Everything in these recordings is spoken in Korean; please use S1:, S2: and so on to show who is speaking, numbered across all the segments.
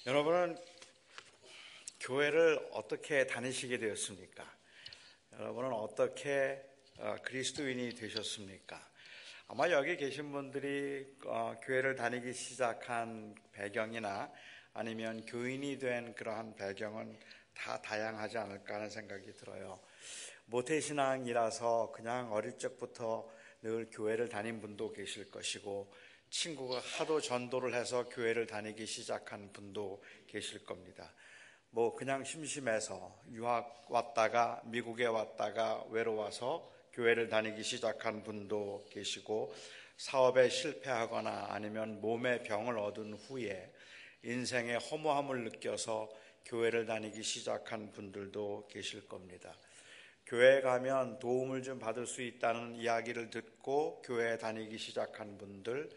S1: 여러분은 교회를 어떻게 다니시게 되었습니까? 여러분은 어떻게 그리스도인이 되셨습니까? 아마 여기 계신 분들이 교회를 다니기 시작한 배경이나 아니면 교인이 된 그러한 배경은 다 다양하지 않을까 하는 생각이 들어요. 모태신앙이라서 그냥 어릴 적부터 늘 교회를 다닌 분도 계실 것이고, 친구가 하도 전도를 해서 교회를 다니기 시작한 분도 계실 겁니다. 그냥 심심해서 유학 왔다가 미국에 왔다가 외로워서 교회를 다니기 시작한 분도 계시고, 사업에 실패하거나 아니면 몸에 병을 얻은 후에 인생의 허무함을 느껴서 교회를 다니기 시작한 분들도 계실 겁니다. 교회에 가면 도움을 좀 받을 수 있다는 이야기를 듣고 교회에 다니기 시작한 분들,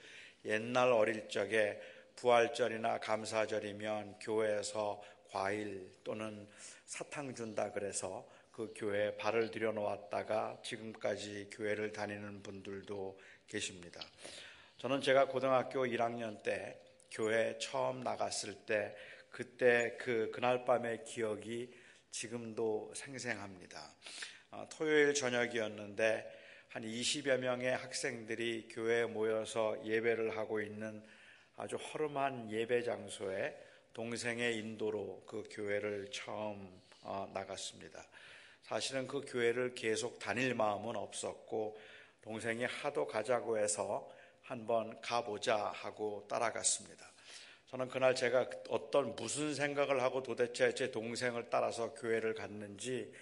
S1: 옛날 어릴 적에 부활절이나 감사절이면 교회에서 과일 또는 사탕 준다 그래서 그 교회에 발을 들여놓았다가 지금까지 교회를 다니는 분들도 계십니다. 저는 제가 고등학교 1학년 때 교회 처음 나갔을 때 그때 그날 밤의 기억이 지금도 생생합니다. 토요일 저녁이었는데 한 20여 명의 학생들이 교회에 모여서 예배를 하고 있는 아주 허름한 예배 장소에 동생의 인도로 그 교회를 처음 나갔습니다. 사실은 그 교회를 계속 다닐 마음은 없었고, 동생이 하도 가자고 해서 한번 가보자 하고 따라갔습니다. 저는 그날 제가 무슨 생각을 하고 도대체 제 동생을 따라서 교회를 갔는지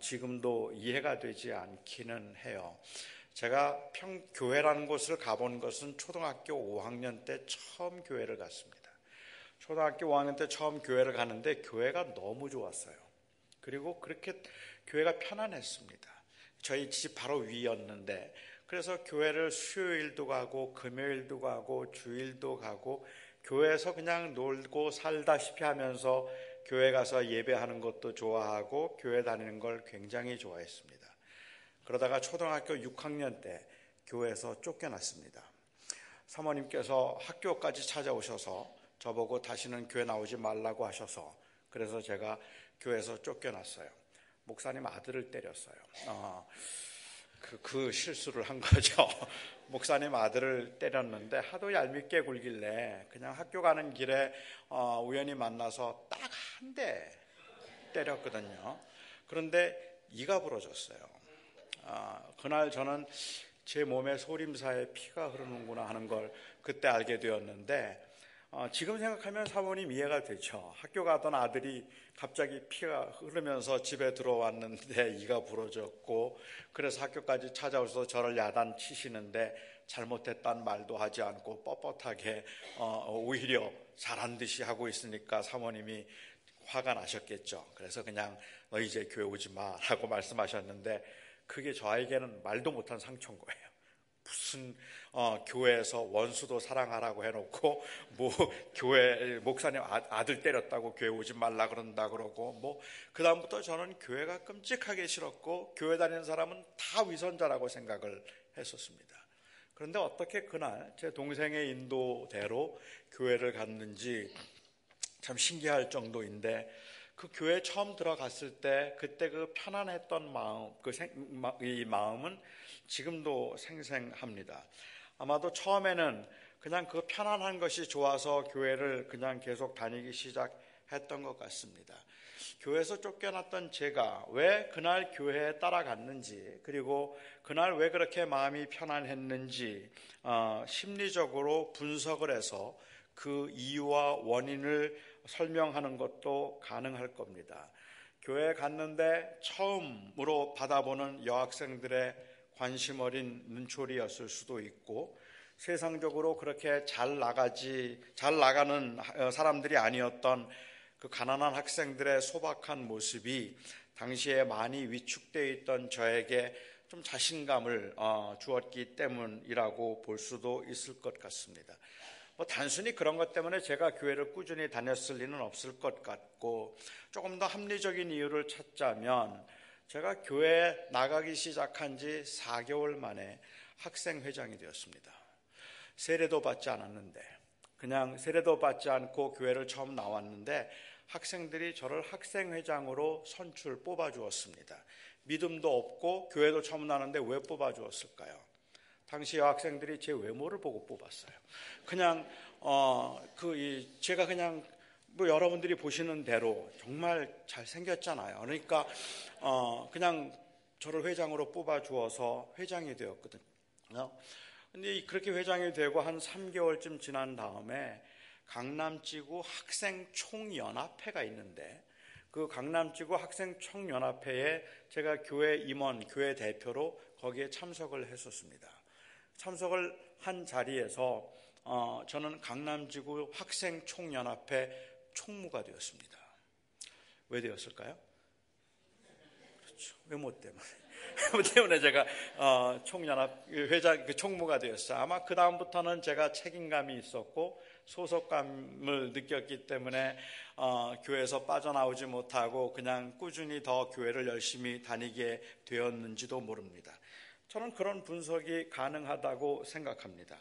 S1: 지금도 이해가 되지 않기는 해요. 제가 교회라는 곳을 가본 것은 초등학교 5학년 때 처음 교회를 갔습니다. 초등학교 5학년 때 처음 교회를 가는데 교회가 너무 좋았어요. 그리고 그렇게 교회가 편안했습니다. 저희 집 바로 위였는데, 그래서 교회를 수요일도 가고 금요일도 가고 주일도 가고 교회에서 그냥 놀고 살다시피 하면서 교회 가서 예배하는 것도 좋아하고 교회 다니는 걸 굉장히 좋아했습니다. 그러다가 초등학교 6학년 때 교회에서 쫓겨났습니다. 사모님께서 학교까지 찾아오셔서 저보고 다시는 교회 나오지 말라고 하셔서, 그래서 제가 교회에서 쫓겨났어요. 목사님 아들을 때렸어요. 그 실수를 한 거죠. 목사님 아들을 때렸는데 하도 얄밉게 굴길래 그냥 학교 가는 길에 우연히 만나서 딱 한 대 때렸거든요. 그런데 이가 부러졌어요. 그날 저는 제 몸에 소림사에 피가 흐르는구나 하는 걸 그때 알게 되었는데, 지금 생각하면 사모님 이해가 되죠. 학교 가던 아들이 갑자기 피가 흐르면서 집에 들어왔는데 이가 부러졌고, 그래서 학교까지 찾아오셔서 저를 야단치시는데 잘못했다는 말도 하지 않고 뻣뻣하게 오히려 잘한 듯이 하고 있으니까 사모님이 화가 나셨겠죠. 그래서 그냥 너 이제 교회 오지 마 라고 말씀하셨는데, 그게 저에게는 말도 못한 상처인 거예요. 무슨 교회에서 원수도 사랑하라고 해놓고 교회 목사님 아들 때렸다고 교회 오지 말라 그런다 그러고 그 다음부터 저는 교회가 끔찍하게 싫었고 교회 다니는 사람은 다 위선자라고 생각을 했었습니다. 그런데 어떻게 그날 제 동생의 인도대로 교회를 갔는지 참 신기할 정도인데, 그 교회 처음 들어갔을 때 그때 그 편안했던 마음, 이 마음은 지금도 생생합니다. 아마도 처음에는 그냥 그 편안한 것이 좋아서 교회를 그냥 계속 다니기 시작했던 것 같습니다. 교회에서 쫓겨났던 제가 왜 그날 교회에 따라갔는지, 그리고 그날 왜 그렇게 마음이 편안했는지 심리적으로 분석을 해서 그 이유와 원인을 설명하는 것도 가능할 겁니다. 교회에 갔는데 처음으로 받아보는 여학생들의 관심 어린 눈초리였을 수도 있고, 세상적으로 그렇게 잘 나가는 사람들이 아니었던 그 가난한 학생들의 소박한 모습이 당시에 많이 위축되어 있던 저에게 좀 자신감을 주었기 때문이라고 볼 수도 있을 것 같습니다. 단순히 그런 것 때문에 제가 교회를 꾸준히 다녔을 리는 없을 것 같고, 조금 더 합리적인 이유를 찾자면 제가 교회에 나가기 시작한 지 4개월 만에 학생회장이 되었습니다. 세례도 받지 않았는데, 그냥 세례도 받지 않고 교회를 처음 나왔는데 학생들이 저를 학생회장으로 뽑아 주었습니다. 믿음도 없고 교회도 처음 나왔는데 왜 뽑아 주었을까요? 당시 여학생들이 제 외모를 보고 뽑았어요. 그냥 제가 그냥 뭐 여러분들이 보시는 대로 정말 잘생겼잖아요. 그러니까 그냥 저를 회장으로 뽑아 주어서 회장이 되었거든요. 근데 그렇게 회장이 되고 한 3개월쯤 지난 다음에 강남지구 학생총연합회가 있는데 그 강남지구 학생총연합회에 제가 교회 임원, 교회 대표로 거기에 참석을 했었습니다. 참석을 한 자리에서 저는 강남지구 학생총연합회 총무가 되었습니다. 왜 되었을까요? 그렇죠. 외모 때문에. 외모 때문에 제가 총연합 회장 총무가 되었어요. 아마 그 다음부터는 제가 책임감이 있었고 소속감을 느꼈기 때문에 교회에서 빠져나오지 못하고 그냥 꾸준히 더 교회를 열심히 다니게 되었는지도 모릅니다. 저는 그런 분석이 가능하다고 생각합니다.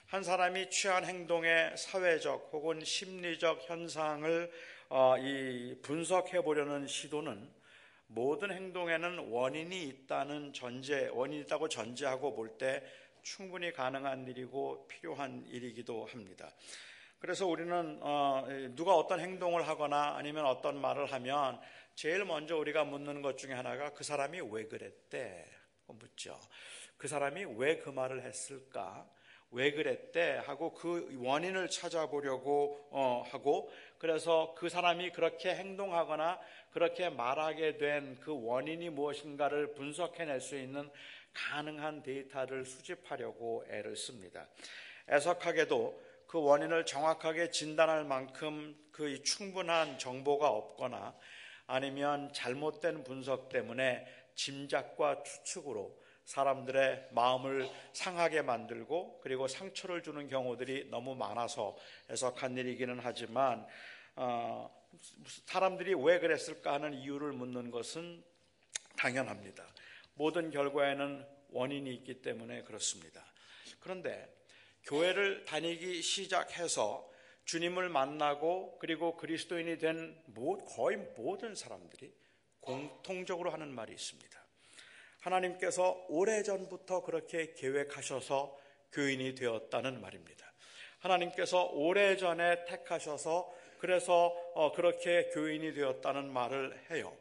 S1: 한 사람이 취한 행동의 사회적 혹은 심리적 현상을 분석해 보려는 시도는 모든 행동에는 원인이 있다고 전제하고 볼 때 충분히 가능한 일이고 필요한 일이기도 합니다. 그래서 우리는 누가 어떤 행동을 하거나 아니면 어떤 말을 하면 제일 먼저 우리가 묻는 것 중에 하나가 그 사람이 왜 그랬대? 묻죠. 그 사람이 왜 그 말을 했을까? 왜 그랬대? 하고 그 원인을 찾아보려고 하고 그래서 그 사람이 그렇게 행동하거나 그렇게 말하게 된 그 원인이 무엇인가를 분석해낼 수 있는 가능한 데이터를 수집하려고 애를 씁니다. 애석하게도 그 원인을 정확하게 진단할 만큼 그 충분한 정보가 없거나 아니면 잘못된 분석 때문에 짐작과 추측으로 사람들의 마음을 상하게 만들고 그리고 상처를 주는 경우들이 너무 많아서 애석한 일이기는 하지만 사람들이 왜 그랬을까 하는 이유를 묻는 것은 당연합니다. 모든 결과에는 원인이 있기 때문에 그렇습니다. 그런데 교회를 다니기 시작해서 주님을 만나고 그리고 그리스도인이 된 거의 모든 사람들이 공통적으로 하는 말이 있습니다. 하나님께서 오래전부터 그렇게 계획하셔서 교인이 되었다는 말입니다. 하나님께서 오래전에 택하셔서 그래서 그렇게 교인이 되었다는 말을 해요.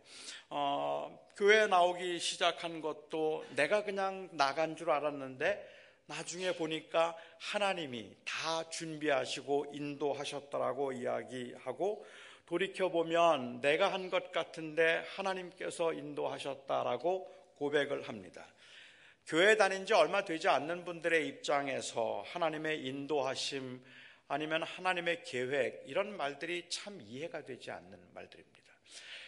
S1: 교회에 나오기 시작한 것도 내가 그냥 나간 줄 알았는데 나중에 보니까 하나님이 다 준비하시고 인도하셨더라고 이야기하고 돌이켜보면 내가 한 것 같은데 하나님께서 인도하셨다라고 고백을 합니다. 교회 다닌 지 얼마 되지 않는 분들의 입장에서 하나님의 인도하심 아니면 하나님의 계획 이런 말들이 참 이해가 되지 않는 말들입니다.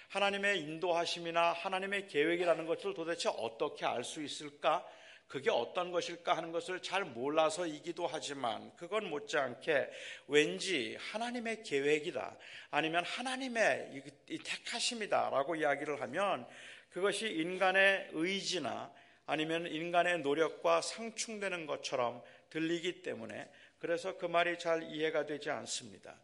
S1: 하나님의 인도하심이나 하나님의 계획이라는 것을 도대체 어떻게 알 수 있을까? 그게 어떤 것일까 하는 것을 잘 몰라서이기도 하지만 그건 못지않게 왠지 하나님의 계획이다 아니면 하나님의 이 택하심이다 라고 이야기를 하면 그것이 인간의 의지나 아니면 인간의 노력과 상충되는 것처럼 들리기 때문에 그래서 그 말이 잘 이해가 되지 않습니다.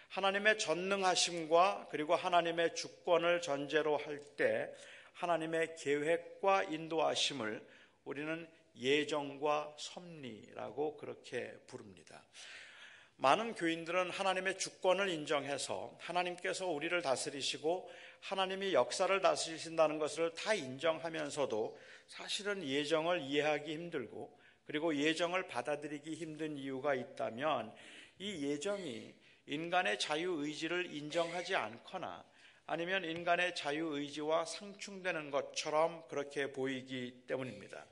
S1: 하나님의 전능하심과 그리고 하나님의 주권을 전제로 할 때 하나님의 계획과 인도하심을 우리는 예정과 섭리라고 그렇게 부릅니다. 많은 교인들은 하나님의 주권을 인정해서 하나님께서 우리를 다스리시고 하나님이 역사를 다스리신다는 것을 다 인정하면서도 사실은 예정을 이해하기 힘들고 그리고 예정을 받아들이기 힘든 이유가 있다면 이 예정이 인간의 자유의지를 인정하지 않거나 아니면 인간의 자유의지와 상충되는 것처럼 그렇게 보이기 때문입니다.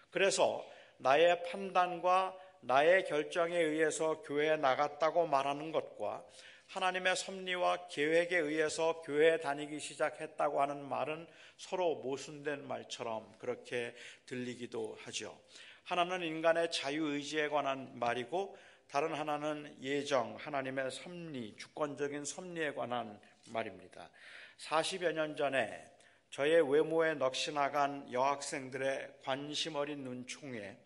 S1: 그래서 나의 판단과 나의 결정에 의해서 교회에 나갔다고 말하는 것과 하나님의 섭리와 계획에 의해서 교회에 다니기 시작했다고 하는 말은 서로 모순된 말처럼 그렇게 들리기도 하죠. 하나는 인간의 자유의지에 관한 말이고 다른 하나는 예정, 하나님의 섭리, 주권적인 섭리에 관한 말입니다. 40여 년 전에 저의 외모에 넋이 나간 여학생들의 관심 어린 눈총에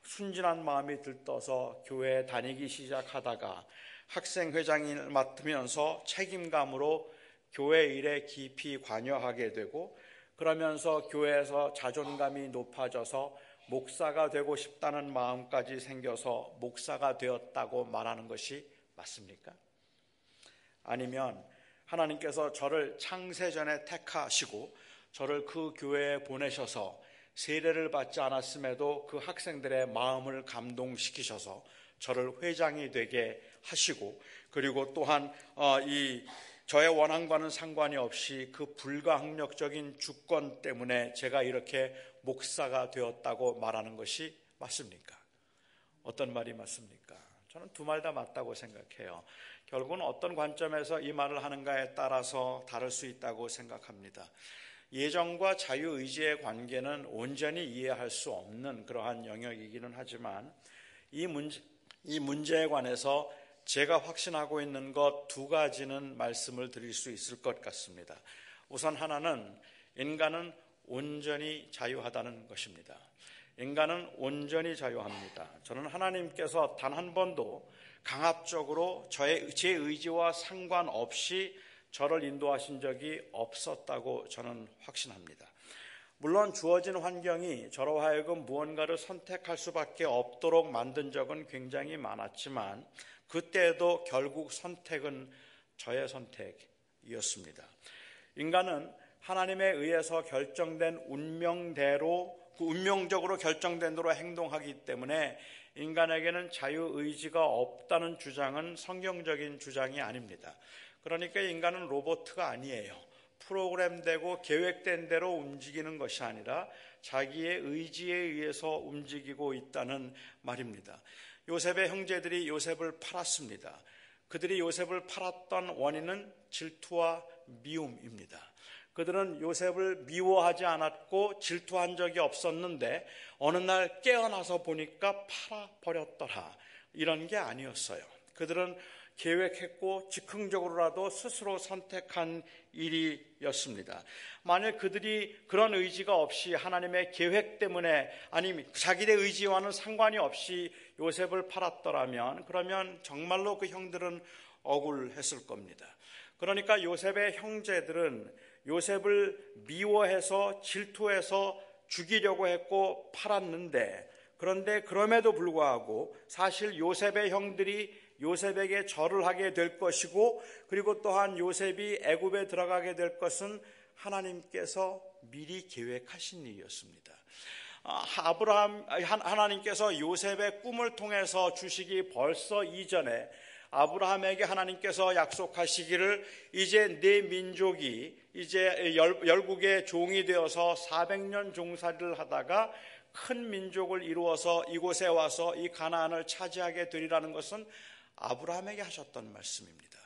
S1: 순진한 마음이 들떠서 교회에 다니기 시작하다가 학생회장을 맡으면서 책임감으로 교회 일에 깊이 관여하게 되고, 그러면서 교회에서 자존감이 높아져서 목사가 되고 싶다는 마음까지 생겨서 목사가 되었다고 말하는 것이 맞습니까? 아니면 하나님께서 저를 창세전에 택하시고 저를 그 교회에 보내셔서 세례를 받지 않았음에도 그 학생들의 마음을 감동시키셔서 저를 회장이 되게 하시고, 그리고 또한 저의 원함과는 상관이 없이 그 불가항력적인 주권 때문에 제가 이렇게 목사가 되었다고 말하는 것이 맞습니까? 어떤 말이 맞습니까? 저는 두 말 다 맞다고 생각해요. 결국은 어떤 관점에서 이 말을 하는가에 따라서 다를 수 있다고 생각합니다. 예정과 자유의지의 관계는 온전히 이해할 수 없는 그러한 영역이기는 하지만 이 문제에 관해서 제가 확신하고 있는 것 두 가지는 말씀을 드릴 수 있을 것 같습니다. 우선 하나는 인간은 온전히 자유하다는 것입니다. 인간은 온전히 자유합니다. 저는 하나님께서 단 한 번도 강압적으로 제 의지와 상관없이 저를 인도하신 적이 없었다고 저는 확신합니다. 물론 주어진 환경이 저로 하여금 무언가를 선택할 수밖에 없도록 만든 적은 굉장히 많았지만 그때에도 결국 선택은 저의 선택이었습니다. 인간은 하나님에 의해서 결정된 운명대로, 운명적으로 결정된 대로 행동하기 때문에 인간에게는 자유의지가 없다는 주장은 성경적인 주장이 아닙니다. 그러니까 인간은 로봇가 아니에요. 프로그램되고 계획된 대로 움직이는 것이 아니라 자기의 의지에 의해서 움직이고 있다는 말입니다. 요셉의 형제들이 요셉을 팔았습니다. 그들이 요셉을 팔았던 원인은 질투와 미움입니다. 그들은 요셉을 미워하지 않았고 질투한 적이 없었는데 어느 날 깨어나서 보니까 팔아버렸더라, 이런 게 아니었어요. 그들은 계획했고 즉흥적으로라도 스스로 선택한 일이었습니다. 만일 그들이 그런 의지가 없이 하나님의 계획 때문에, 아니면 자기의 의지와는 상관이 없이 요셉을 팔았더라면 그러면 정말로 그 형들은 억울했을 겁니다. 그러니까 요셉의 형제들은 요셉을 미워해서 질투해서 죽이려고 했고 팔았는데, 그런데 그럼에도 불구하고 사실 요셉의 형들이 요셉에게 절을 하게 될 것이고, 그리고 또한 요셉이 애굽에 들어가게 될 것은 하나님께서 미리 계획하신 일이었습니다. 하나님께서 요셉의 꿈을 통해서 주시기 벌써 이전에 아브라함에게 하나님께서 약속하시기를 이제 내 민족이 이제 열국의 종이 되어서 400년 종살이를 하다가 큰 민족을 이루어서 이곳에 와서 이 가나안을 차지하게 되리라는 것은 아브라함에게 하셨던 말씀입니다.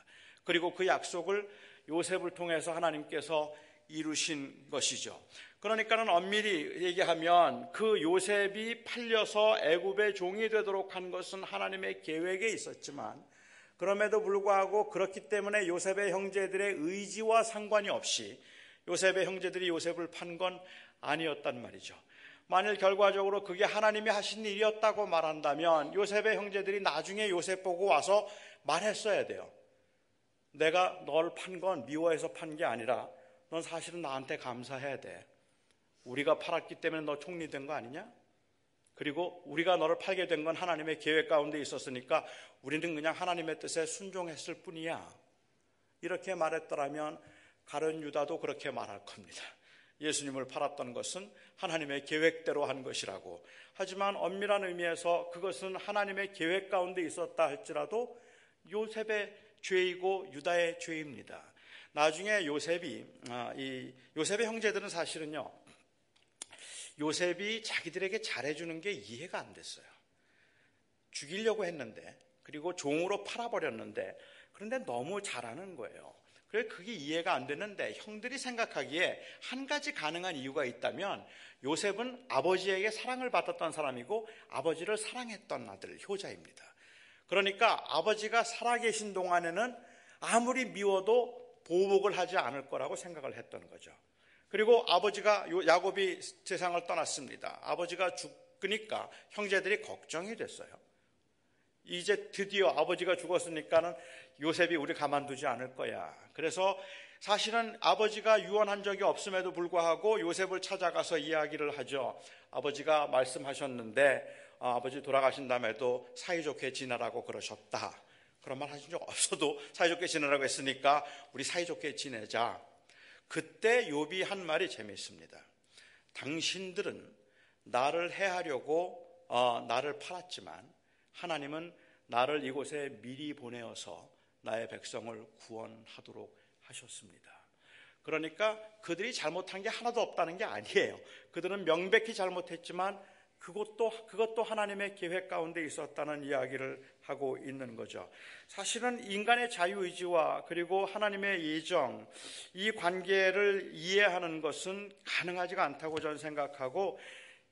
S1: 그리고 그 약속을 요셉을 통해서 하나님께서 이루신 것이죠. 그러니까는 엄밀히 얘기하면 그 요셉이 팔려서 애굽의 종이 되도록 한 것은 하나님의 계획에 있었지만, 그럼에도 불구하고 그렇기 때문에 요셉의 형제들의 의지와 상관이 없이 요셉의 형제들이 요셉을 판 건 아니었단 말이죠. 만일 결과적으로 그게 하나님이 하신 일이었다고 말한다면 요셉의 형제들이 나중에 요셉 보고 와서 말했어야 돼요. 내가 널 판 건 미워해서 판 게 아니라 넌 사실은 나한테 감사해야 돼. 우리가 팔았기 때문에 너 총리 된 거 아니냐? 그리고 우리가 너를 팔게 된 건 하나님의 계획 가운데 있었으니까 우리는 그냥 하나님의 뜻에 순종했을 뿐이야. 이렇게 말했더라면 가룟 유다도 그렇게 말할 겁니다. 예수님을 팔았던 것은 하나님의 계획대로 한 것이라고. 하지만 엄밀한 의미에서 그것은 하나님의 계획 가운데 있었다 할지라도 요셉의 죄이고 유다의 죄입니다. 나중에 요셉의 형제들은 사실은요, 요셉이 자기들에게 잘해주는 게 이해가 안 됐어요. 죽이려고 했는데, 그리고 종으로 팔아버렸는데, 그런데 너무 잘하는 거예요. 그래서 그게 이해가 안 되는데, 형들이 생각하기에 한 가지 가능한 이유가 있다면 요셉은 아버지에게 사랑을 받았던 사람이고 아버지를 사랑했던 아들, 효자입니다. 그러니까 아버지가 살아계신 동안에는 아무리 미워도 보복을 하지 않을 거라고 생각을 했던 거죠. 그리고 아버지가 야곱이 세상을 떠났습니다. 아버지가 그러니까 형제들이 걱정이 됐어요. 이제 드디어 아버지가 죽었으니까는 요셉이 우리 가만두지 않을 거야. 그래서 사실은 아버지가 유언한 적이 없음에도 불구하고 요셉을 찾아가서 이야기를 하죠. 아버지가 말씀하셨는데 아버지 돌아가신 다음에도 사이좋게 지내라고 그러셨다. 그런 말 하신 적 없어도 사이좋게 지내라고 했으니까 우리 사이좋게 지내자. 그때 욥이 한 말이 재미있습니다. 당신들은 나를 해하려고 나를 팔았지만 하나님은 나를 이곳에 미리 보내어서 나의 백성을 구원하도록 하셨습니다. 그러니까 그들이 잘못한 게 하나도 없다는 게 아니에요. 그들은 명백히 잘못했지만 그것도 하나님의 계획 가운데 있었다는 이야기를 하고 있는 거죠. 사실은 인간의 자유의지와 그리고 하나님의 예정, 이 관계를 이해하는 것은 가능하지가 않다고 저는 생각하고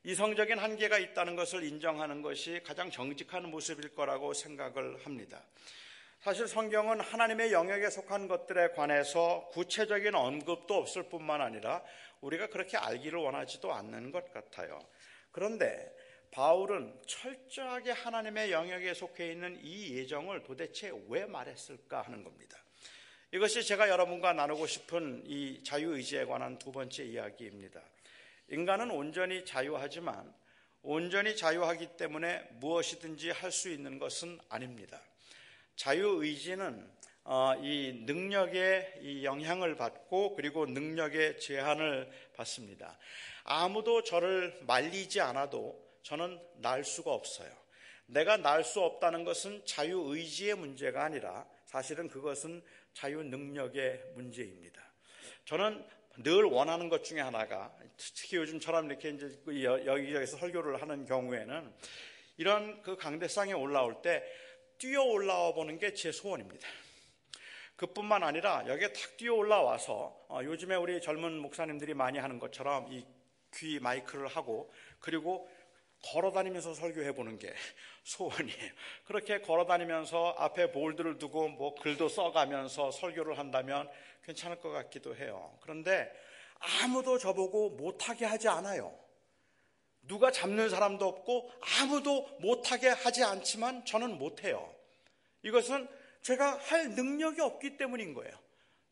S1: 이성적인 한계가 있다는 것을 인정하는 것이 가장 정직한 모습일 거라고 생각을 합니다. 사실 성경은 하나님의 영역에 속한 것들에 관해서 구체적인 언급도 없을 뿐만 아니라 우리가 그렇게 알기를 원하지도 않는 것 같아요. 그런데 바울은 철저하게 하나님의 영역에 속해 있는 이 예정을 도대체 왜 말했을까 하는 겁니다. 이것이 제가 여러분과 나누고 싶은 이 자유의지에 관한 두 번째 이야기입니다. 인간은 온전히 자유하지만 온전히 자유하기 때문에 무엇이든지 할 수 있는 것은 아닙니다. 자유의지는 이 능력의 이 영향을 받고 그리고 능력의 제한을 받습니다. 아무도 저를 말리지 않아도 저는 날 수가 없어요. 내가 날 수 없다는 것은 자유의지의 문제가 아니라 사실은 그것은 자유능력의 문제입니다. 저는 늘 원하는 것 중에 하나가 특히 요즘처럼 이렇게 이제 여기저기서 설교를 하는 경우에는 이런 그 강대상에 올라올 때 뛰어 올라와 보는 게 제 소원입니다. 그뿐만 아니라 여기에 탁 뛰어 올라와서 요즘에 우리 젊은 목사님들이 많이 하는 것처럼 이 귀 마이크를 하고 그리고 걸어다니면서 설교해 보는 게 소원이에요. 그렇게 걸어다니면서 앞에 볼드를 두고 뭐 글도 써가면서 설교를 한다면 괜찮을 것 같기도 해요. 그런데 아무도 저보고 못하게 하지 않아요. 누가 잡는 사람도 없고 아무도 못하게 하지 않지만 저는 못해요. 이것은 제가 할 능력이 없기 때문인 거예요.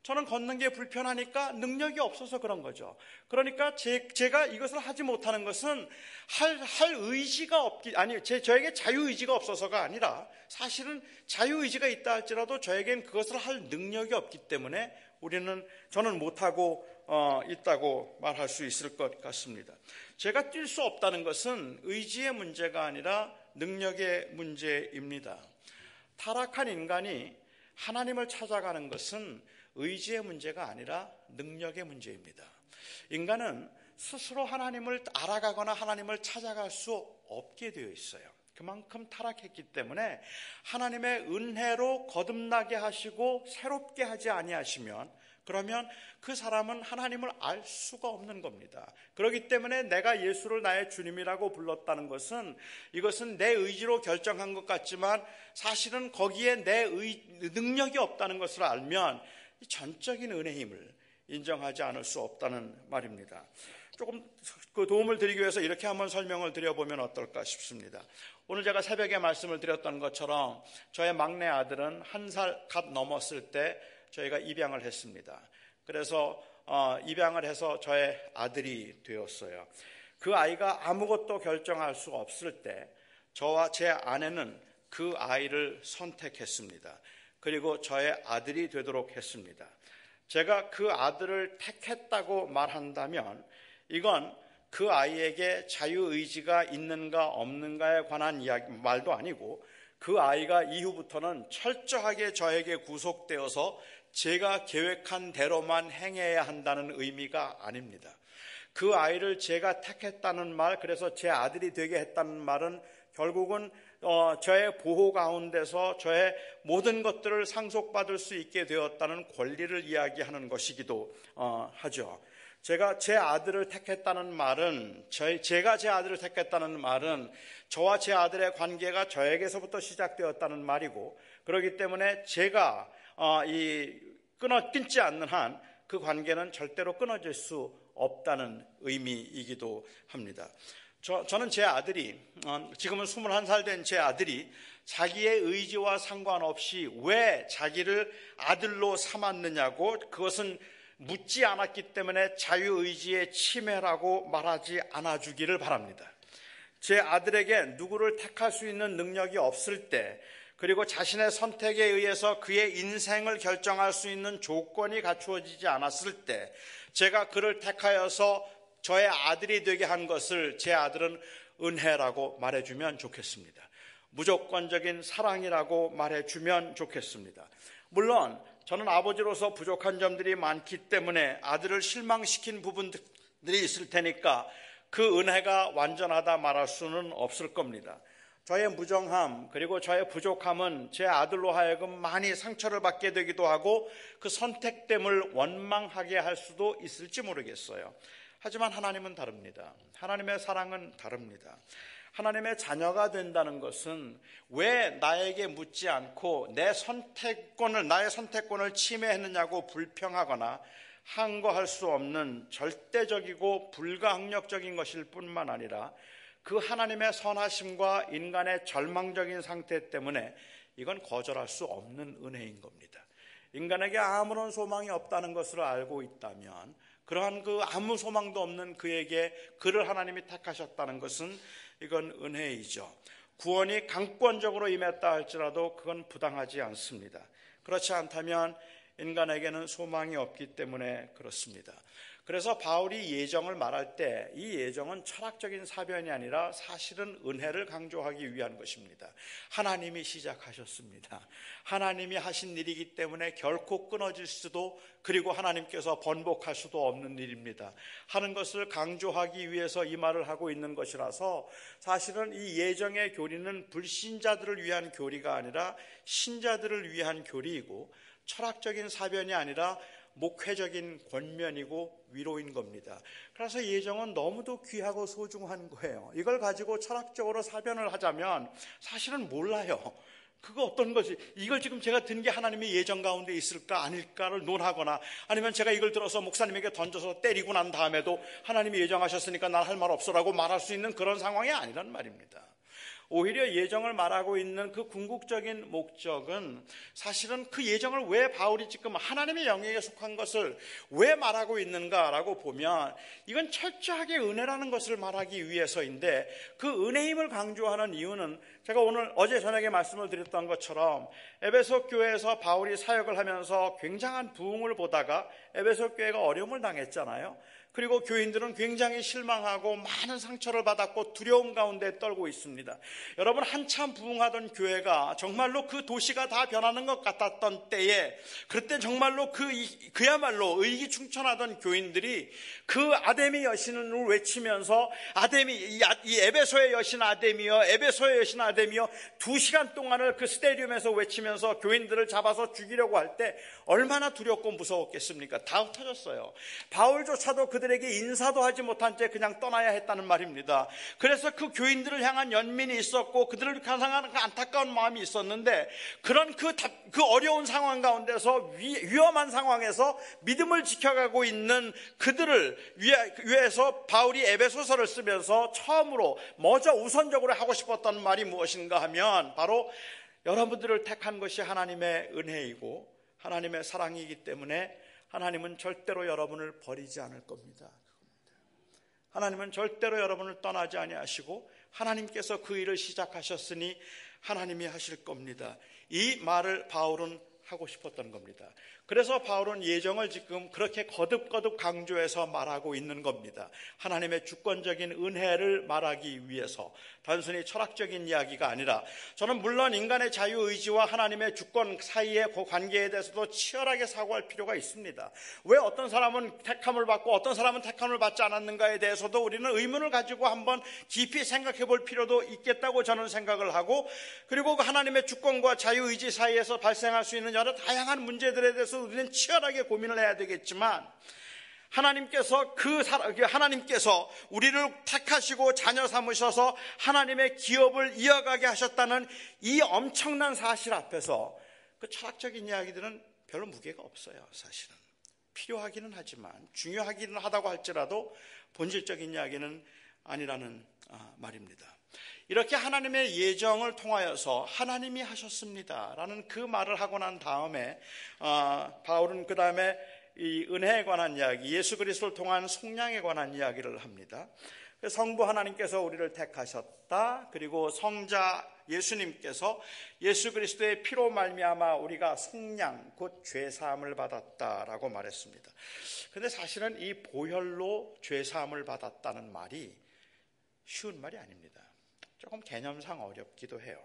S1: 저는 걷는 게 불편하니까 능력이 없어서 그런 거죠. 그러니까 제가 이것을 하지 못하는 것은 할 의지가 저에게 자유의지가 없어서가 아니라 사실은 자유의지가 있다 할지라도 저에겐 그것을 할 능력이 없기 때문에 저는 못하고 있다고 말할 수 있을 것 같습니다. 제가 뛸 수 없다는 것은 의지의 문제가 아니라 능력의 문제입니다. 타락한 인간이 하나님을 찾아가는 것은 의지의 문제가 아니라 능력의 문제입니다. 인간은 스스로 하나님을 알아가거나 하나님을 찾아갈 수 없게 되어 있어요. 그만큼 타락했기 때문에 하나님의 은혜로 거듭나게 하시고 새롭게 하지 아니하시면 그러면 그 사람은 하나님을 알 수가 없는 겁니다. 그렇기 때문에 내가 예수를 나의 주님이라고 불렀다는 것은 이것은 내 의지로 결정한 것 같지만 사실은 거기에 내 능력이 없다는 것을 알면 이 전적인 은혜의 힘을 인정하지 않을 수 없다는 말입니다. 조금 그 도움을 드리기 위해서 이렇게 한번 설명을 드려보면 어떨까 싶습니다. 오늘 제가 새벽에 말씀을 드렸던 것처럼 저의 막내 아들은 1살 갓 넘었을 때 저희가 입양을 했습니다. 그래서 입양을 해서 저의 아들이 되었어요. 그 아이가 아무것도 결정할 수 없을 때 저와 제 아내는 그 아이를 선택했습니다. 그리고 저의 아들이 되도록 했습니다. 제가 그 아들을 택했다고 말한다면 이건 그 아이에게 자유의지가 있는가 없는가에 관한 말도 아니고 그 아이가 이후부터는 철저하게 저에게 구속되어서 제가 계획한 대로만 행해야 한다는 의미가 아닙니다. 그 아이를 제가 택했다는 말, 그래서 제 아들이 되게 했다는 말은 결국은 저의 보호 가운데서 저의 모든 것들을 상속받을 수 있게 되었다는 권리를 이야기하는 것이기도 하죠. 제가 제 아들을 택했다는 말은 제가 제 아들을 택했다는 말은 저와 제 아들의 관계가 저에게서부터 시작되었다는 말이고 그렇기 때문에 제가 끊지 않는 한 그 관계는 절대로 끊어질 수 없다는 의미이기도 합니다. 저는 제 아들이, 지금은 21살 된 제 아들이 자기의 의지와 상관없이 왜 자기를 아들로 삼았느냐고, 그것은 묻지 않았기 때문에 자유의지의 침해라고 말하지 않아주기를 바랍니다. 제 아들에게 누구를 택할 수 있는 능력이 없을 때, 그리고 자신의 선택에 의해서 그의 인생을 결정할 수 있는 조건이 갖추어지지 않았을 때, 제가 그를 택하여서 저의 아들이 되게 한 것을 제 아들은 은혜라고 말해주면 좋겠습니다. 무조건적인 사랑이라고 말해주면 좋겠습니다. 물론 저는 아버지로서 부족한 점들이 많기 때문에 아들을 실망시킨 부분들이 있을 테니까 그 은혜가 완전하다 말할 수는 없을 겁니다. 저의 무정함 그리고 저의 부족함은 제 아들로 하여금 많이 상처를 받게 되기도 하고 그 선택됨을 원망하게 할 수도 있을지 모르겠어요. 하지만 하나님은 다릅니다. 하나님의 사랑은 다릅니다. 하나님의 자녀가 된다는 것은 왜 나에게 묻지 않고 나의 선택권을 침해했느냐고 불평하거나 항거할 수 없는 절대적이고 불가항력적인 것일 뿐만 아니라 그 하나님의 선하심과 인간의 절망적인 상태 때문에 이건 거절할 수 없는 은혜인 겁니다. 인간에게 아무런 소망이 없다는 것을 알고 있다면 그러한 그 아무 소망도 없는 그에게 그를 하나님이 택하셨다는 것은 이건 은혜이죠. 구원이 강권적으로 임했다 할지라도 그건 부당하지 않습니다. 그렇지 않다면 인간에게는 소망이 없기 때문에 그렇습니다. 그래서 바울이 예정을 말할 때 이 예정은 철학적인 사변이 아니라 사실은 은혜를 강조하기 위한 것입니다. 하나님이 시작하셨습니다. 하나님이 하신 일이기 때문에 결코 끊어질 수도 그리고 하나님께서 번복할 수도 없는 일입니다. 하는 것을 강조하기 위해서 이 말을 하고 있는 것이라서 사실은 이 예정의 교리는 불신자들을 위한 교리가 아니라 신자들을 위한 교리이고 철학적인 사변이 아니라 목회적인 권면이고 위로인 겁니다. 그래서 예정은 너무도 귀하고 소중한 거예요. 이걸 가지고 철학적으로 사변을 하자면 사실은 몰라요. 그거 어떤 거지? 이걸 지금 제가 든 게 하나님의 예정 가운데 있을까 아닐까를 논하거나 아니면 제가 이걸 들어서 목사님에게 던져서 때리고 난 다음에도 하나님이 예정하셨으니까 난 할 말 없어라고 말할 수 있는 그런 상황이 아니란 말입니다. 오히려 예정을 말하고 있는 그 궁극적인 목적은 사실은 그 예정을 왜 바울이 지금 하나님의 영역에 속한 것을 왜 말하고 있는가라고 보면 이건 철저하게 은혜라는 것을 말하기 위해서인데 그 은혜임을 강조하는 이유는 제가 어제 저녁에 말씀을 드렸던 것처럼 에베소 교회에서 바울이 사역을 하면서 굉장한 부흥을 보다가 에베소 교회가 어려움을 당했잖아요. 그리고 교인들은 굉장히 실망하고 많은 상처를 받았고 두려움 가운데 떨고 있습니다. 여러분, 한참 부흥하던 교회가 정말로 그 도시가 다 변하는 것 같았던 때에 그때 정말로 그야말로 의기충천하던 교인들이 그 아데미 여신을 외치면서 이 에베소의 여신 아데미여, 에베소의 여신 아데미여 2시간 동안을 그 스테디움에서 외치면서 교인들을 잡아서 죽이려고 할 때 얼마나 두렵고 무서웠겠습니까? 다 흩어졌어요. 바울조차도 그들에게 인사도 하지 못한 채 그냥 떠나야 했다는 말입니다. 그래서 그 교인들을 향한 연민이 있었고 그들을 향한 안타까운 마음이 있었는데 그런 그 어려운 상황 가운데서 위험한 상황에서 믿음을 지켜가고 있는 그들을 위해서 바울이 에베소서를 쓰면서 처음으로 먼저 우선적으로 하고 싶었던 말이 무엇인가 하면 바로 여러분들을 택한 것이 하나님의 은혜이고 하나님의 사랑이기 때문에 하나님은 절대로 여러분을 버리지 않을 겁니다. 하나님은 절대로 여러분을 떠나지 아니하시고 하나님께서 그 일을 시작하셨으니 하나님이 하실 겁니다. 이 말을 바울은 하고 싶었던 겁니다. 그래서 바울은 예정을 지금 그렇게 거듭거듭 강조해서 말하고 있는 겁니다. 하나님의 주권적인 은혜를 말하기 위해서 단순히 철학적인 이야기가 아니라 저는 물론 인간의 자유의지와 하나님의 주권 사이의 그 관계에 대해서도 치열하게 사고할 필요가 있습니다. 왜 어떤 사람은 택함을 받고 어떤 사람은 택함을 받지 않았는가에 대해서도 우리는 의문을 가지고 한번 깊이 생각해 볼 필요도 있겠다고 저는 생각을 하고 그리고 그 하나님의 주권과 자유의지 사이에서 발생할 수 있는 여러 다양한 문제들에 대해서 우리는 치열하게 고민을 해야 되겠지만 하나님께서 우리를 택하시고 자녀 삼으셔서 하나님의 기업을 이어가게 하셨다는 이 엄청난 사실 앞에서 그 철학적인 이야기들은 별로 무게가 없어요. 사실은 필요하기는 하지만 중요하기는 하다고 할지라도 본질적인 이야기는 아니라는 말입니다. 이렇게 하나님의 예정을 통하여서 하나님이 하셨습니다 라는 그 말을 하고 난 다음에 바울은 그 다음에 이 은혜에 관한 이야기, 예수 그리스도를 통한 속량에 관한 이야기를 합니다. 성부 하나님께서 우리를 택하셨다. 그리고 성자 예수님께서 예수 그리스도의 피로 말미암아 우리가 속량, 곧 죄사함을 받았다라고 말했습니다. 그런데 사실은 이 보혈로 죄사함을 받았다는 말이 쉬운 말이 아닙니다. 조금 개념상 어렵기도 해요.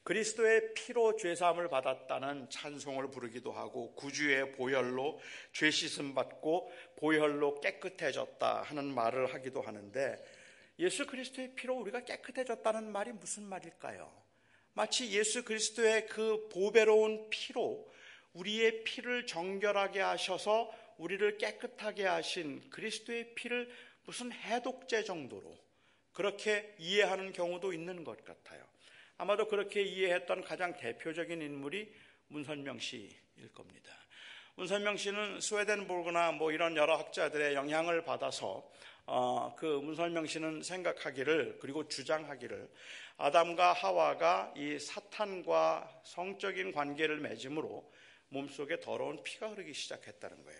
S1: 그리스도의 피로 죄사함을 받았다는 찬송을 부르기도 하고, 구주의 보혈로 죄 씻음 받고 보혈로 깨끗해졌다 하는 말을 하기도 하는데, 예수 그리스도의 피로 우리가 깨끗해졌다는 말이 무슨 말일까요? 마치 예수 그리스도의 그 보배로운 피로 우리의 피를 정결하게 하셔서 우리를 깨끗하게 하신 그리스도의 피를 무슨 해독제 정도로 그렇게 이해하는 경우도 있는 것 같아요. 아마도 그렇게 이해했던 가장 대표적인 인물이 문선명 씨일 겁니다. 문선명 씨는 스웨덴보르그나 이런 여러 학자들의 영향을 받아서 그 문선명 씨는 생각하기를, 그리고 주장하기를, 아담과 하와가 이 사탄과 성적인 관계를 맺음으로 몸속에 더러운 피가 흐르기 시작했다는 거예요.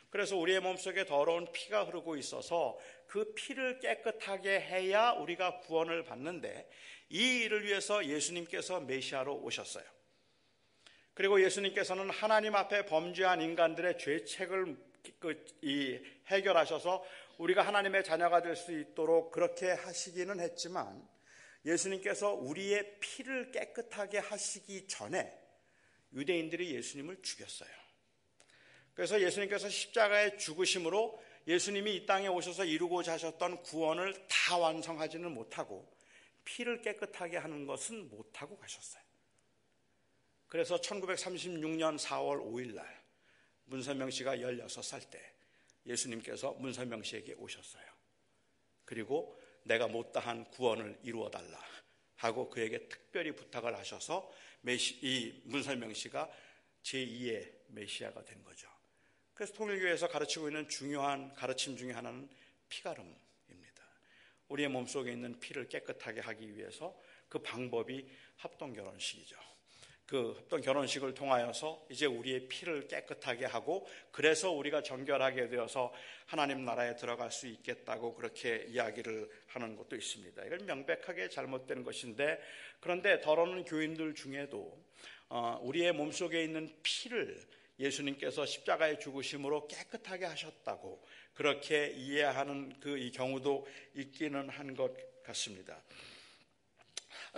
S1: 그래서 우리의 몸속에 더러운 피가 흐르고 있어서 그 피를 깨끗하게 해야 우리가 구원을 받는데, 이 일을 위해서 예수님께서 메시아로 오셨어요. 그리고 예수님께서는 하나님 앞에 범죄한 인간들의 죄책을 해결하셔서 우리가 하나님의 자녀가 될 수 있도록 그렇게 하시기는 했지만, 예수님께서 우리의 피를 깨끗하게 하시기 전에 유대인들이 예수님을 죽였어요. 그래서 예수님께서 십자가의 죽으심으로 예수님이 이 땅에 오셔서 이루고자 하셨던 구원을 다 완성하지는 못하고 피를 깨끗하게 하는 것은 못하고 가셨어요. 그래서 1936년 4월 5일 날 문선명 씨가 16살 때 예수님께서 문선명 씨에게 오셨어요. 그리고 내가 못다한 구원을 이루어달라 하고 그에게 특별히 부탁을 하셔서 이 문선명 씨가 제2의 메시아가 된 거죠. 그래서 통일교회에서 가르치고 있는 중요한 가르침 중에 하나는 피가름입니다. 우리의 몸속에 있는 피를 깨끗하게 하기 위해서 그 방법이 합동결혼식이죠. 그 합동결혼식을 통하여서 이제 우리의 피를 깨끗하게 하고, 그래서 우리가 정결하게 되어서 하나님 나라에 들어갈 수 있겠다고 그렇게 이야기를 하는 것도 있습니다. 이건 명백하게 잘못된 것인데, 그런데 더러운 교인들 중에도 우리의 몸속에 있는 피를 예수님께서 십자가의 죽으심으로 깨끗하게 하셨다고 그렇게 이해하는 이 경우도 있기는 한 것 같습니다.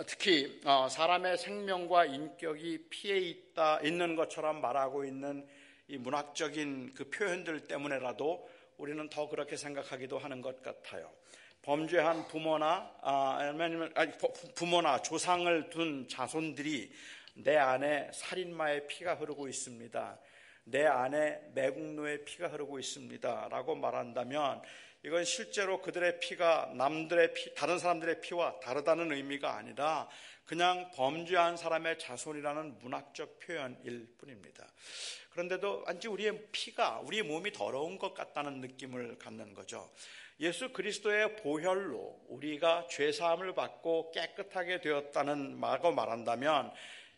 S1: 특히 사람의 생명과 인격이 피에 있는 것처럼 말하고 있는 이 문학적인 그 표현들 때문에라도 우리는 더 그렇게 생각하기도 하는 것 같아요. 범죄한 부모나 조상을 둔 자손들이 내 안에 살인마의 피가 흐르고 있습니다, 내 안에 매국노의 피가 흐르고 있습니다 라고 말한다면, 이건 실제로 그들의 피가 다른 사람들의 피와 다르다는 의미가 아니라 그냥 범죄한 사람의 자손이라는 문학적 표현일 뿐입니다. 그런데도 왠지 우리의 피가, 우리의 몸이 더러운 것 같다는 느낌을 갖는 거죠. 예수 그리스도의 보혈로 우리가 죄사함을 받고 깨끗하게 되었다는 말한다면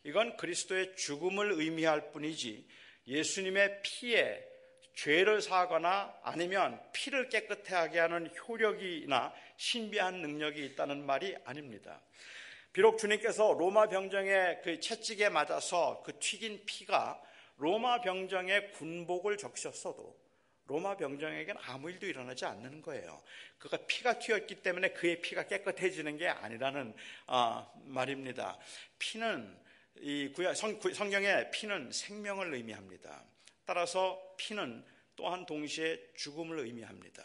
S1: 이건 그리스도의 죽음을 의미할 뿐이지, 예수님의 피에 죄를 사하거나 아니면 피를 깨끗하게 하는 효력이나 신비한 능력이 있다는 말이 아닙니다. 비록 주님께서 로마 병정의 그 채찍에 맞아서 그 튀긴 피가 로마 병정의 군복을 적셨어도 로마 병정에게는 아무 일도 일어나지 않는 거예요. 그가 피가 튀었기 때문에 그의 피가 깨끗해지는 게 아니라는 말입니다. 피는 성경의 피는 생명을 의미합니다. 따라서 피는 또한 동시에 죽음을 의미합니다.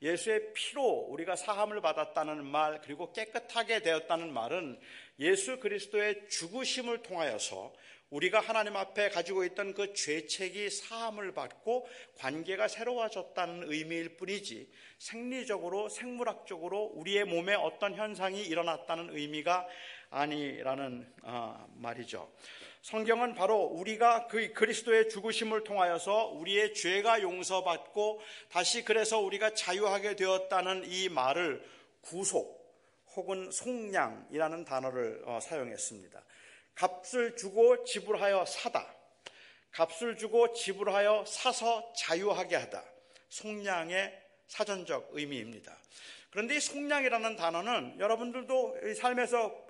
S1: 예수의 피로 우리가 사함을 받았다는 말, 그리고 깨끗하게 되었다는 말은 예수 그리스도의 죽으심을 통하여서 우리가 하나님 앞에 가지고 있던 그 죄책이 사함을 받고 관계가 새로워졌다는 의미일 뿐이지, 생리적으로 생물학적으로 우리의 몸에 어떤 현상이 일어났다는 의미가 아니라는 말이죠. 성경은 바로 우리가 그 그리스도의 죽으심을 통하여서 우리의 죄가 용서받고 다시 그래서 우리가 자유하게 되었다는 이 말을 구속, 혹은 속량이라는 단어를 사용했습니다. 값을 주고 지불하여 사다. 값을 주고 지불하여 사서 자유하게 하다. 속량의 사전적 의미입니다. 그런데 이 속량이라는 단어는 여러분들도 삶에서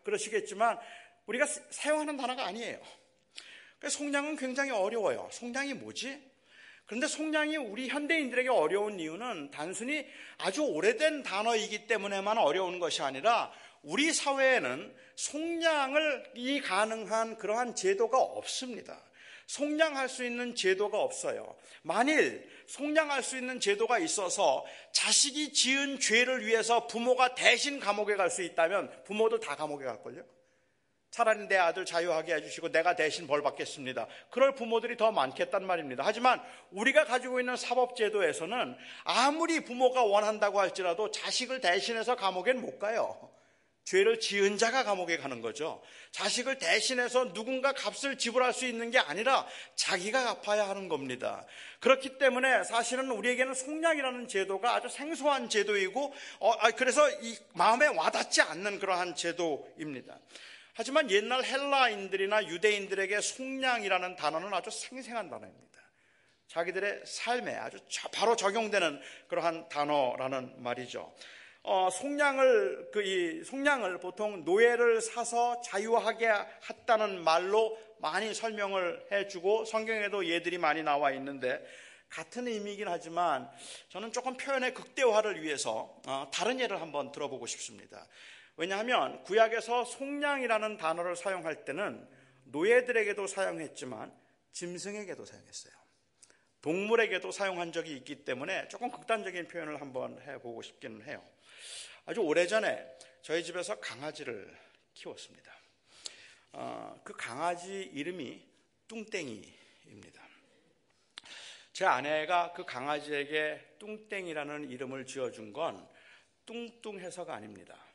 S1: 그러시겠지만 우리가 사용하는 단어가 아니에요. 속량은 굉장히 어려워요. 속량이 뭐지? 그런데 속량이 우리 현대인들에게 어려운 이유는 단순히 아주 오래된 단어이기 때문에만 어려운 것이 아니라 우리 사회에는 속량이 가능한 그러한 제도가 없습니다. 속량할 수 있는 제도가 없어요. 만일 속량할 수 있는 제도가 있어서 자식이 지은 죄를 위해서 부모가 대신 감옥에 갈 수 있다면 부모들 다 감옥에 갈걸요? 차라리 내 아들 자유하게 해주시고 내가 대신 벌 받겠습니다. 그럴 부모들이 더 많겠단 말입니다. 하지만 우리가 가지고 있는 사법제도에서는 아무리 부모가 원한다고 할지라도 자식을 대신해서 감옥엔 못 가요. 죄를 지은 자가 감옥에 가는 거죠. 자식을 대신해서 누군가 값을 지불할 수 있는 게 아니라 자기가 갚아야 하는 겁니다. 그렇기 때문에 사실은 우리에게는 속량이라는 제도가 아주 생소한 제도이고 그래서 이 마음에 와닿지 않는 그러한 제도입니다. 하지만 옛날 헬라인들이나 유대인들에게 속량이라는 단어는 아주 생생한 단어입니다. 자기들의 삶에 아주 바로 적용되는 그러한 단어라는 말이죠. 속량을 보통 노예를 사서 자유하게 했다는 말로 많이 설명을 해주고 성경에도 예들이 많이 나와 있는데 같은 의미이긴 하지만 저는 조금 표현의 극대화를 위해서 다른 예를 한번 들어보고 싶습니다. 왜냐하면 구약에서 속량이라는 단어를 사용할 때는 노예들에게도 사용했지만 짐승에게도 사용했어요. 동물에게도 사용한 적이 있기 때문에 조금 극단적인 표현을 한번 해보고 싶기는 해요. 아주 오래전에 저희 집에서 강아지를 키웠습니다. 그 강아지 이름이 뚱땡이입니다. 제 아내가 그 강아지에게 뚱땡이라는 이름을 지어준 건 뚱뚱해서가 아닙니다.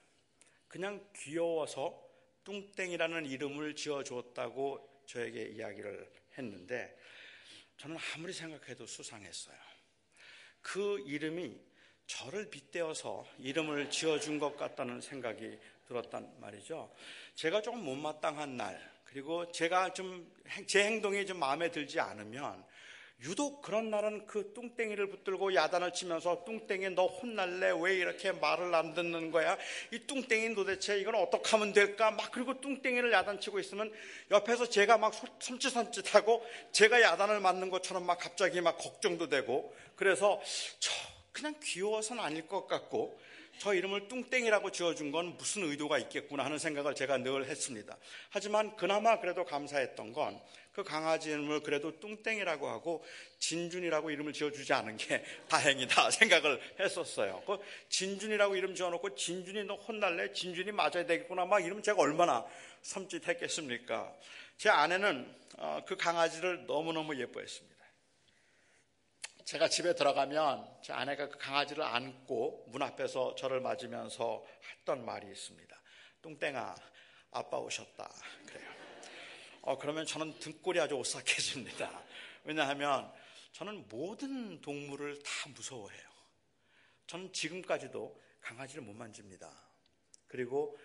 S1: 그냥 귀여워서 뚱땡이라는 이름을 지어줬다고 저에게 이야기를 했는데 저는 아무리 생각해도 수상했어요. 그 이름이 저를 빗대어서 이름을 지어준 것 같다는 생각이 들었단 말이죠. 제가 조금 못마땅한 날, 그리고 제가 제 행동이 좀 마음에 들지 않으면 유독 그런 날은 그 뚱땡이를 붙들고 야단을 치면서 뚱땡이 너 혼날래? 왜 이렇게 말을 안 듣는 거야? 이 뚱땡이는 도대체 이건 어떻게 하면 될까? 막 그리고 뚱땡이를 야단치고 있으면 옆에서 제가 막 섬찟섬찟하고 제가 야단을 맞는 것처럼 막 갑자기 막 걱정도 되고 그래서 그냥 귀여워서는 아닐 것 같고 저 이름을 뚱땡이라고 지어준 건 무슨 의도가 있겠구나 하는 생각을 제가 늘 했습니다. 하지만 그나마 그래도 감사했던 건 그 강아지 이름을 그래도 뚱땡이라고 하고 진준이라고 이름을 지어주지 않은 게 다행이다 생각을 했었어요. 그 진준이라고 이름 지어놓고 진준이 너 혼날래? 진준이 맞아야 되겠구나 막 이러면 제가 얼마나 섬찟했겠습니까? 제 아내는 그 강아지를 너무너무 예뻐했습니다. 제가 집에 들어가면 제 아내가 그 강아지를 안고 문 앞에서 저를 맞으면서 했던 말이 있습니다. 뚱땡아, 아빠 오셨다. 그래요. 그러면 저는 등골이 아주 오싹해집니다. 왜냐하면 저는 모든 동물을 다 무서워해요. 저는 지금까지도 강아지를 못 만집니다. 그리고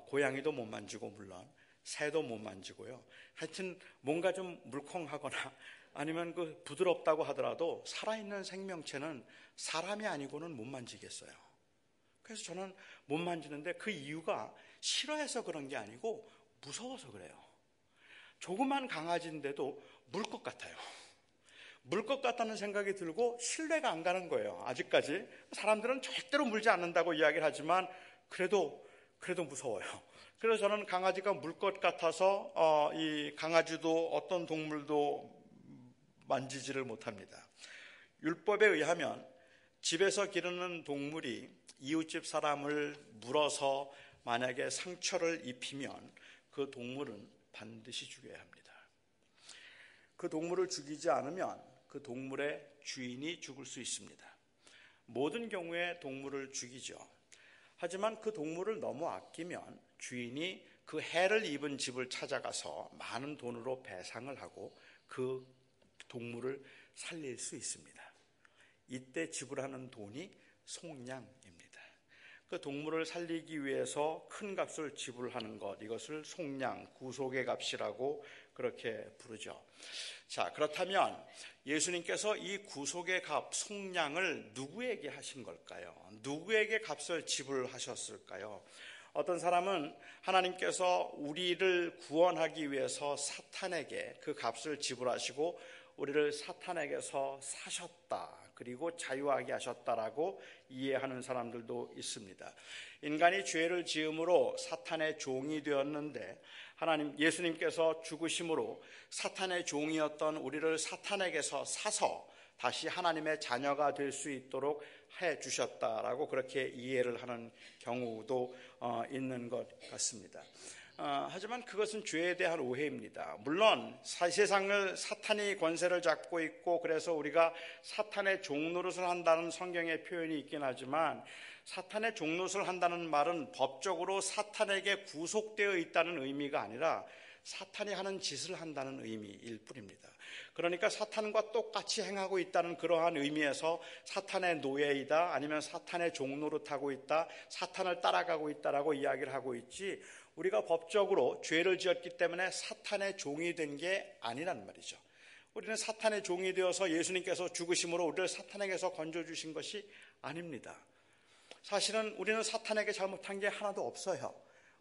S1: 고양이도 못 만지고 물론 새도 못 만지고요. 하여튼 뭔가 좀 물컹하거나 아니면 그 부드럽다고 하더라도 살아있는 생명체는 사람이 아니고는 못 만지겠어요. 그래서 저는 못 만지는데 그 이유가 싫어해서 그런 게 아니고 무서워서 그래요. 조그만 강아지인데도 물 것 같아요. 물 것 같다는 생각이 들고 신뢰가 안 가는 거예요. 아직까지 사람들은 절대로 물지 않는다고 이야기를 하지만 그래도 무서워요. 그래서 저는 강아지가 물 것 같아서 이 강아지도 어떤 동물도 만지지를 못합니다. 율법에 의하면 집에서 기르는 동물이 이웃집 사람을 물어서 만약에 상처를 입히면 그 동물은 반드시 죽여야 합니다. 그 동물을 죽이지 않으면 그 동물의 주인이 죽을 수 있습니다. 모든 경우에 동물을 죽이죠. 하지만 그 동물을 너무 아끼면 주인이 그 해를 입은 집을 찾아가서 많은 돈으로 배상을 하고 그 동물을 살릴 수 있습니다. 이때 지불하는 돈이 속량입니다. 그 동물을 살리기 위해서 큰 값을 지불하는 것, 이것을 속량, 구속의 값이라고 그렇게 부르죠. 자, 그렇다면 예수님께서 이 구속의 값, 속량을 누구에게 하신 걸까요? 누구에게 값을 지불하셨을까요? 어떤 사람은 하나님께서 우리를 구원하기 위해서 사탄에게 그 값을 지불하시고 우리를 사탄에게서 사셨다, 그리고 자유하게 하셨다라고 이해하는 사람들도 있습니다. 인간이 죄를 지음으로 사탄의 종이 되었는데 예수님께서 죽으심으로 사탄의 종이었던 우리를 사탄에게서 사서 다시 하나님의 자녀가 될 수 있도록 해 주셨다라고 그렇게 이해를 하는 경우도 있는 것 같습니다. 하지만 그것은 죄에 대한 오해입니다. 물론 세상을 사탄이 권세를 잡고 있고 그래서 우리가 사탄의 종노릇을 한다는 성경의 표현이 있긴 하지만 사탄의 종노릇을 한다는 말은 법적으로 사탄에게 구속되어 있다는 의미가 아니라 사탄이 하는 짓을 한다는 의미일 뿐입니다. 그러니까 사탄과 똑같이 행하고 있다는 그러한 의미에서 사탄의 노예이다, 아니면 사탄의 종노릇하고 있다, 사탄을 따라가고 있다라고 이야기를 하고 있지, 우리가 법적으로 죄를 지었기 때문에 사탄의 종이 된 게 아니란 말이죠. 우리는 사탄의 종이 되어서 예수님께서 죽으심으로 우리를 사탄에게서 건져주신 것이 아닙니다. 사실은 우리는 사탄에게 잘못한 게 하나도 없어요.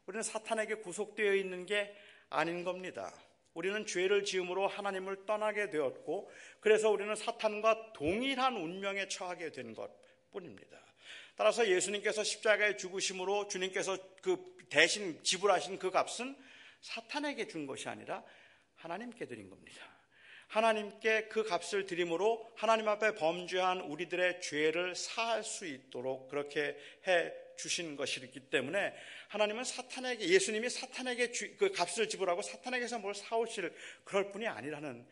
S1: 우리는 사탄에게 구속되어 있는 게 아닌 겁니다. 우리는 죄를 지음으로 하나님을 떠나게 되었고 그래서 우리는 사탄과 동일한 운명에 처하게 된 것뿐입니다. 따라서 예수님께서 십자가에 죽으심으로 주님께서 그 대신 지불하신 그 값은 사탄에게 준 것이 아니라 하나님께 드린 겁니다. 하나님께 그 값을 드림으로 하나님 앞에 범죄한 우리들의 죄를 사할 수 있도록 그렇게 해 주신 것이기 때문에 하나님은 예수님이 사탄에게 그 값을 지불하고 사탄에게서 뭘 사오실 그럴 뿐이 아니라는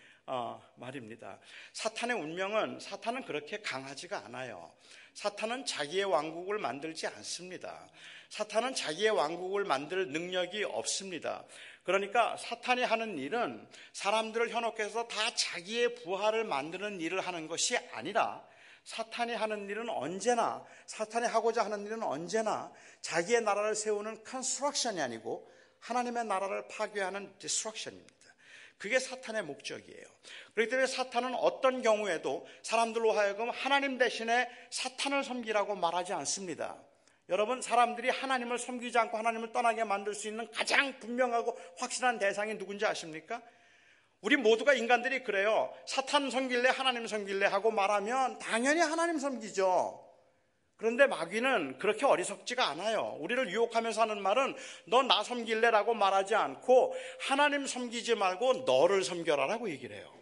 S1: 말입니다. 사탄은 그렇게 강하지가 않아요. 사탄은 자기의 왕국을 만들지 않습니다. 사탄은 자기의 왕국을 만들 능력이 없습니다. 그러니까 사탄이 하는 일은 사람들을 현혹해서 다 자기의 부하를 만드는 일을 하는 것이 아니라 사탄이 하는 일은 언제나, 사탄이 하고자 하는 일은 언제나 자기의 나라를 세우는 컨스트럭션이 아니고 하나님의 나라를 파괴하는 디스트럭션입니다. 그게 사탄의 목적이에요. 그렇기 때문에 사탄은 어떤 경우에도 사람들로 하여금 하나님 대신에 사탄을 섬기라고 말하지 않습니다. 여러분, 사람들이 하나님을 섬기지 않고 하나님을 떠나게 만들 수 있는 가장 분명하고 확실한 대상이 누군지 아십니까? 우리 모두가 인간들이 그래요. 사탄 섬길래 하나님 섬길래 하고 말하면 당연히 하나님 섬기죠. 그런데 마귀는 그렇게 어리석지가 않아요. 우리를 유혹하면서 하는 말은 너 나 섬길래라고 말하지 않고 하나님 섬기지 말고 너를 섬겨라라고 얘기를 해요.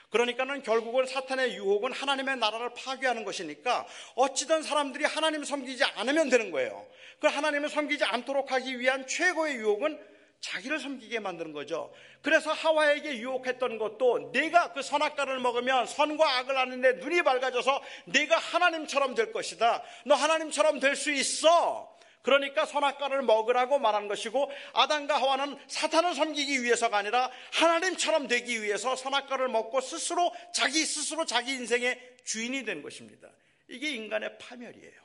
S1: 그러니까는 결국은 사탄의 유혹은 하나님의 나라를 파괴하는 것이니까 어찌든 사람들이 하나님 섬기지 않으면 되는 거예요. 그 하나님을 섬기지 않도록 하기 위한 최고의 유혹은 자기를 섬기게 만드는 거죠. 그래서 하와에게 유혹했던 것도 네가 그 선악과를 먹으면 선과 악을 아는데 눈이 밝아져서 네가 하나님처럼 될 것이다. 너 하나님처럼 될 수 있어. 그러니까 선악과를 먹으라고 말한 것이고 아담과 하와는 사탄을 섬기기 위해서가 아니라 하나님처럼 되기 위해서 선악과를 먹고 스스로 자기 인생의 주인이 된 것입니다. 이게 인간의 파멸이에요.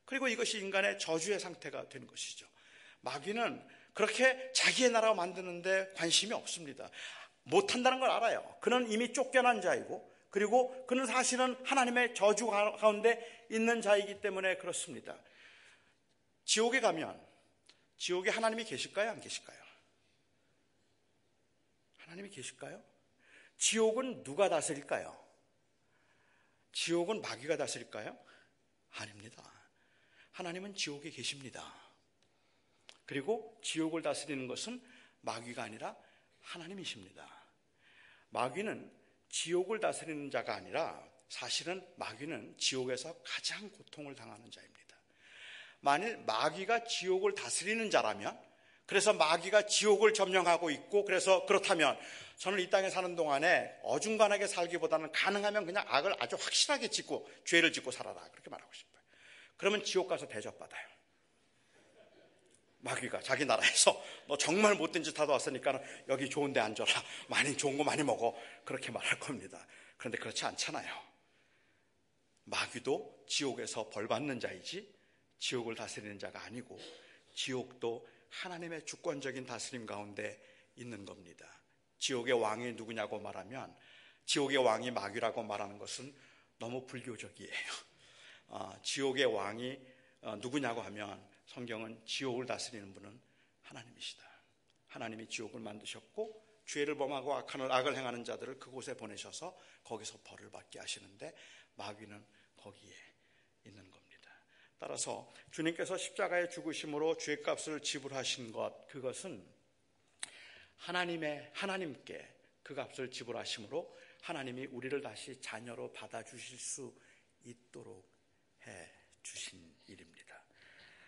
S1: 그리고 이것이 인간의 저주의 상태가 된 것이죠. 마귀는 그렇게 자기의 나라 만드는데 관심이 없습니다. 못한다는 걸 알아요. 그는 이미 쫓겨난 자이고 그리고 그는 사실은 하나님의 저주 가운데 있는 자이기 때문에 그렇습니다. 지옥에 가면 지옥에 하나님이 계실까요? 안 계실까요? 하나님이 계실까요? 지옥은 누가 다스릴까요? 지옥은 마귀가 다스릴까요? 아닙니다. 하나님은 지옥에 계십니다. 그리고 지옥을 다스리는 것은 마귀가 아니라 하나님이십니다. 마귀는 지옥을 다스리는 자가 아니라 사실은 마귀는 지옥에서 가장 고통을 당하는 자입니다. 만일 마귀가 지옥을 다스리는 자라면, 그래서 마귀가 지옥을 점령하고 있고 그래서 그렇다면 저는 이 땅에 사는 동안에 어중간하게 살기보다는 가능하면 그냥 악을 아주 확실하게 짓고 죄를 짓고 살아라, 그렇게 말하고 싶어요. 그러면 지옥 가서 대접받아요. 마귀가 자기 나라에서 너 정말 못된 짓 하다 왔으니까 여기 좋은 데 앉아라, 많이 좋은 거 많이 먹어, 그렇게 말할 겁니다. 그런데 그렇지 않잖아요. 마귀도 지옥에서 벌 받는 자이지 지옥을 다스리는 자가 아니고 지옥도 하나님의 주권적인 다스림 가운데 있는 겁니다. 지옥의 왕이 누구냐고 말하면 지옥의 왕이 마귀라고 말하는 것은 너무 불교적이에요. 지옥의 왕이 누구냐고 하면 성경은 지옥을 다스리는 분은 하나님이시다. 하나님이 지옥을 만드셨고 죄를 범하고 악을 행하는 자들을 그곳에 보내셔서 거기서 벌을 받게 하시는데 마귀는 거기에 있는 겁니다. 따라서 주님께서 십자가의 죽으심으로 죄값을 지불하신 것, 그것은 하나님께 그 값을 지불하심으로 하나님이 우리를 다시 자녀로 받아주실 수 있도록 해주신 일입니다.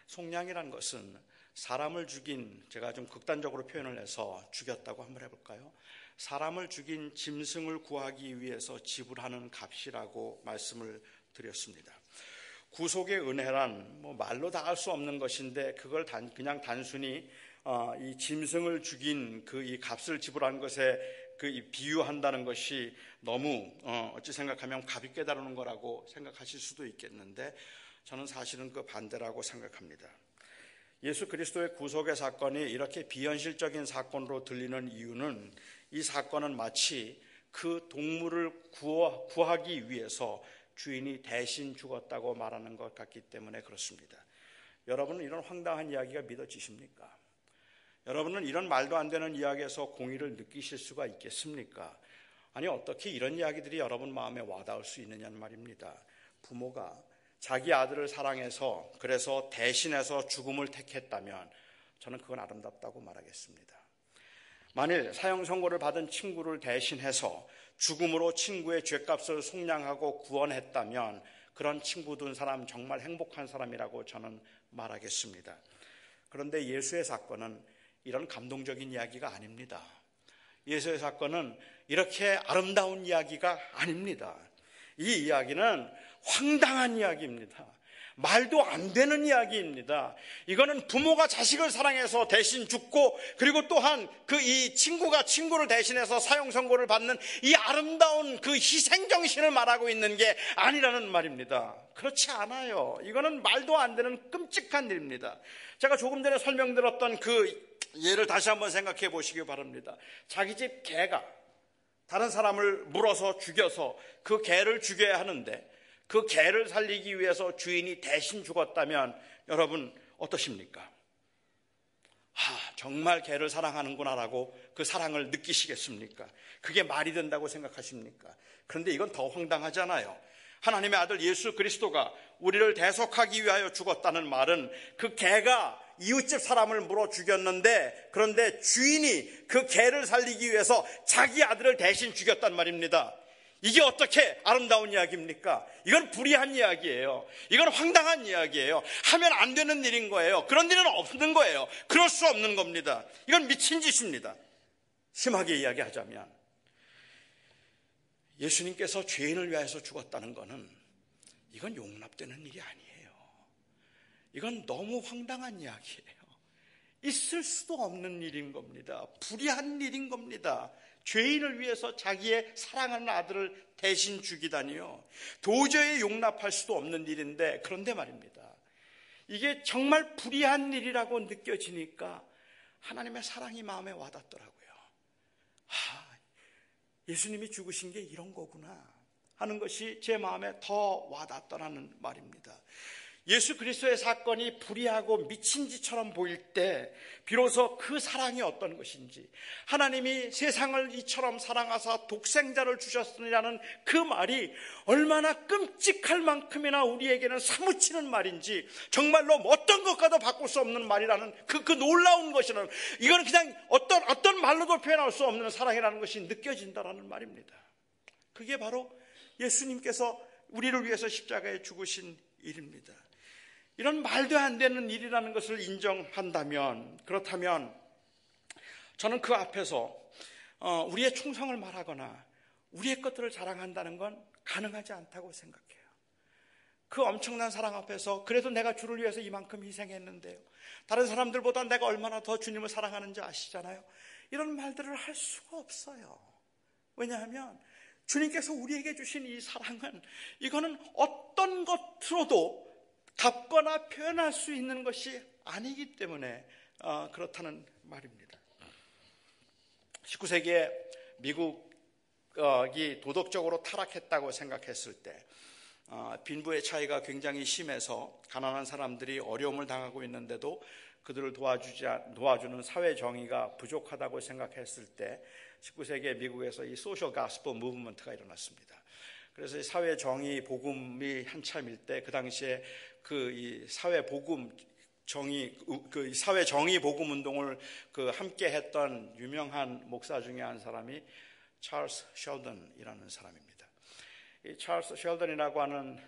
S1: 속량이란 것은 사람을 죽인, 제가 좀 극단적으로 표현을 해서 죽였다고 한번 해볼까요? 사람을 죽인 짐승을 구하기 위해서 지불하는 값이라고 말씀을 드렸습니다. 구속의 은혜란 말로 다 할 수 없는 것인데 그걸 그냥 단순히 이 짐승을 죽인 이 값을 지불하는 것에 비유한다는 것이 너무 어찌 생각하면 가볍게 다루는 거라고 생각하실 수도 있겠는데 저는 사실은 그 반대라고 생각합니다. 예수 그리스도의 구속의 사건이 이렇게 비현실적인 사건으로 들리는 이유는 이 사건은 마치 그 동물을 구하기 위해서 주인이 대신 죽었다고 말하는 것 같기 때문에 그렇습니다. 여러분은 이런 황당한 이야기가 믿어지십니까? 여러분은 이런 말도 안 되는 이야기에서 공의를 느끼실 수가 있겠습니까? 아니, 어떻게 이런 이야기들이 여러분 마음에 와닿을 수 있느냐는 말입니다. 부모가 자기 아들을 사랑해서 그래서 대신해서 죽음을 택했다면 저는 그건 아름답다고 말하겠습니다. 만일 사형 선고를 받은 친구를 대신해서 죽음으로 친구의 죄값을 속량하고 구원했다면 그런 친구 둔 사람 정말 행복한 사람이라고 저는 말하겠습니다. 그런데 예수의 사건은 이런 감동적인 이야기가 아닙니다. 예수의 사건은 이렇게 아름다운 이야기가 아닙니다. 이 이야기는 황당한 이야기입니다. 말도 안 되는 이야기입니다. 이거는 부모가 자식을 사랑해서 대신 죽고 그리고 또한 이 친구가 친구를 대신해서 사형 선고를 받는 이 아름다운 그 희생 정신을 말하고 있는 게 아니라는 말입니다. 그렇지 않아요. 이거는 말도 안 되는 끔찍한 일입니다. 제가 조금 전에 설명드렸던 그 예를 다시 한번 생각해 보시기 바랍니다. 자기 집 개가 다른 사람을 물어서 죽여서 그 개를 죽여야 하는데 그 개를 살리기 위해서 주인이 대신 죽었다면 여러분 어떠십니까? 정말 개를 사랑하는구나라고 그 사랑을 느끼시겠습니까? 그게 말이 된다고 생각하십니까? 그런데 이건 더 황당하잖아요. 하나님의 아들 예수 그리스도가 우리를 대속하기 위하여 죽었다는 말은 그 개가 이웃집 사람을 물어 죽였는데 그런데 주인이 그 개를 살리기 위해서 자기 아들을 대신 죽였단 말입니다. 이게 어떻게 아름다운 이야기입니까? 이건 불의한 이야기예요. 이건 황당한 이야기예요. 하면 안 되는 일인 거예요. 그런 일은 없는 거예요. 그럴 수 없는 겁니다. 이건 미친 짓입니다. 심하게 이야기하자면 예수님께서 죄인을 위해서 죽었다는 것은 이건 용납되는 일이 아니에요. 이건 너무 황당한 이야기예요. 있을 수도 없는 일인 겁니다. 불의한 일인 겁니다. 죄인을 위해서 자기의 사랑하는 아들을 대신 죽이다니요. 도저히 용납할 수도 없는 일인데 그런데 말입니다. 이게 정말 불의한 일이라고 느껴지니까 하나님의 사랑이 마음에 와닿더라고요. 예수님이 죽으신 게 이런 거구나 하는 것이 제 마음에 더 와닿더라는 말입니다. 예수 그리스도의 사건이 불의하고 미친 짓처럼 보일 때 비로소 그 사랑이 어떤 것인지, 하나님이 세상을 이처럼 사랑하사 독생자를 주셨으리라는 그 말이 얼마나 끔찍할 만큼이나 우리에게는 사무치는 말인지, 정말로 어떤 것과도 바꿀 수 없는 말이라는 그 놀라운 것이라는, 이건 그냥 어떤 말로도 표현할 수 없는 사랑이라는 것이 느껴진다라는 말입니다. 그게 바로 예수님께서 우리를 위해서 십자가에 죽으신 일입니다. 이런 말도 안 되는 일이라는 것을 인정한다면, 그렇다면 저는 그 앞에서 우리의 충성을 말하거나 우리의 것들을 자랑한다는 건 가능하지 않다고 생각해요. 그 엄청난 사랑 앞에서 그래도 내가 주를 위해서 이만큼 희생했는데요, 다른 사람들보다 내가 얼마나 더 주님을 사랑하는지 아시잖아요. 이런 말들을 할 수가 없어요. 왜냐하면 주님께서 우리에게 주신 이 사랑은, 이거는 어떤 것으로도 답거나 표현할 수 있는 것이 아니기 때문에 그렇다는 말입니다. 19세기에 미국이 도덕적으로 타락했다고 생각했을 때 빈부의 차이가 굉장히 심해서 가난한 사람들이 어려움을 당하고 있는데도 그들을 도와주는 사회 정의가 부족하다고 생각했을 때 19세기에 미국에서 이 소셜 가스퍼 무브먼트가 일어났습니다. 그래서 이 사회 정의 복음이 한참일 때 그 당시에 이 사회 복음 정의 사회 정의 복음 운동을 함께 했던 유명한 목사 중에 한 사람이 찰스 셸던이라는 사람입니다. 이 찰스 셸던이라고 하는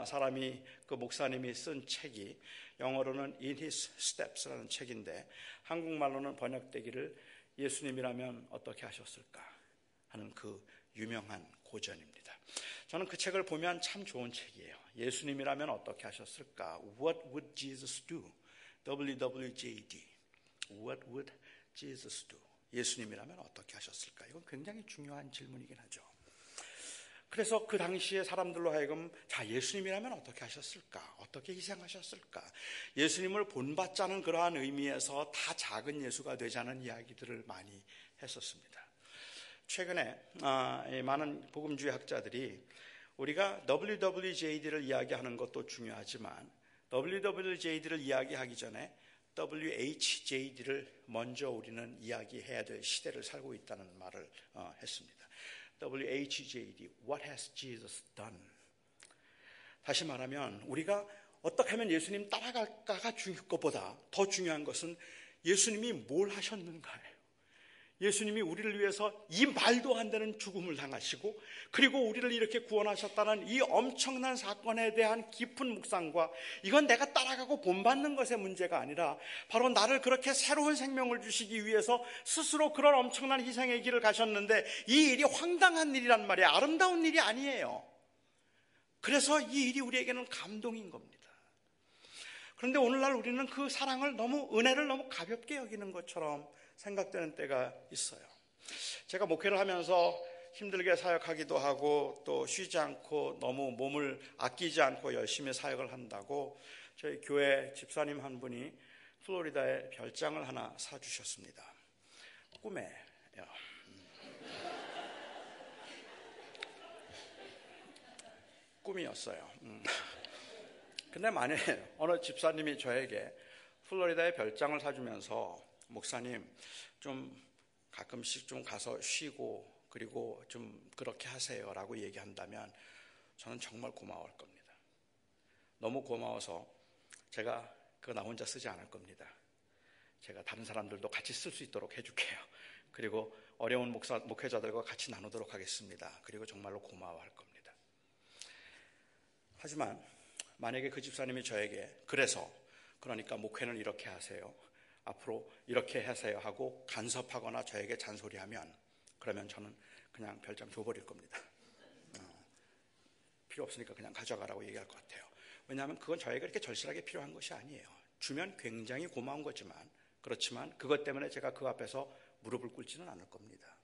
S1: 사람이 그 목사님이 쓴 책이 영어로는 In His Steps라는 책인데 한국말로는 번역되기를 예수님이라면 어떻게 하셨을까 하는 그 유명한 고전입니다. 저는 그 책을 보면 참 좋은 책이에요. 예수님이라면 어떻게 하셨을까? What would Jesus do? WWJD. What would Jesus do? 예수님이라면 어떻게 하셨을까? 이건 굉장히 중요한 질문이긴 하죠. 그래서 그 당시에 사람들로 하여금 자, 예수님이라면 어떻게 하셨을까? 어떻게 희생하셨을까? 예수님을 본받자는 그러한 의미에서 다 작은 예수가 되자는 이야기들을 많이 했었습니다. 최근에 많은 복음주의 학자들이 우리가 WWJD를 이야기하는 것도 중요하지만 WWJD를 이야기하기 전에 WHJD를 먼저 우리는 이야기해야 될 시대를 살고 있다는 말을 했습니다. WHJD, What has Jesus done? 다시 말하면 우리가 어떻게 하면 예수님 따라갈까가 중요한 것보다 더 중요한 것은 예수님이 뭘 하셨는가예요. 예수님이 우리를 위해서 이 말도 안 되는 죽음을 당하시고 그리고 우리를 이렇게 구원하셨다는 이 엄청난 사건에 대한 깊은 묵상과 이건 내가 따라가고 본받는 것의 문제가 아니라 바로 나를 그렇게 새로운 생명을 주시기 위해서 스스로 그런 엄청난 희생의 길을 가셨는데 이 일이 황당한 일이란 말이에요. 아름다운 일이 아니에요. 그래서 이 일이 우리에게는 감동인 겁니다. 그런데 오늘날 우리는 그 사랑을 은혜를 너무 가볍게 여기는 것처럼 생각되는 때가 있어요. 제가 목회를 하면서 힘들게 사역하기도 하고 또 쉬지 않고 너무 몸을 아끼지 않고 열심히 사역을 한다고 저희 교회 집사님 한 분이 플로리다에 별장을 하나 사주셨습니다. 꿈에요. 꿈이었어요. 근데 만약에 어느 집사님이 저에게 플로리다에 별장을 사주면서 목사님 좀 가끔씩 좀 가서 쉬고 그리고 좀 그렇게 하세요 라고 얘기한다면 저는 정말 고마울 겁니다. 너무 고마워서 제가 그거 나 혼자 쓰지 않을 겁니다. 제가 다른 사람들도 같이 쓸 수 있도록 해줄게요. 그리고 어려운 목회자들과 같이 나누도록 하겠습니다. 그리고 정말로 고마워할 겁니다. 하지만 만약에 그 집사님이 저에게 그러니까 목회는 이렇게 하세요. 앞으로 이렇게 하세요 하고 간섭하거나 저에게 잔소리하면 그러면 저는 그냥 별장 줘버릴 겁니다. 필요 없으니까 그냥 가져가라고 얘기할 것 같아요. 왜냐하면 그건 저에게 그렇게 절실하게 필요한 것이 아니에요. 주면 굉장히 고마운 거지만 그렇지만 그것 때문에 제가 그 앞에서 무릎을 꿇지는 않을 겁니다.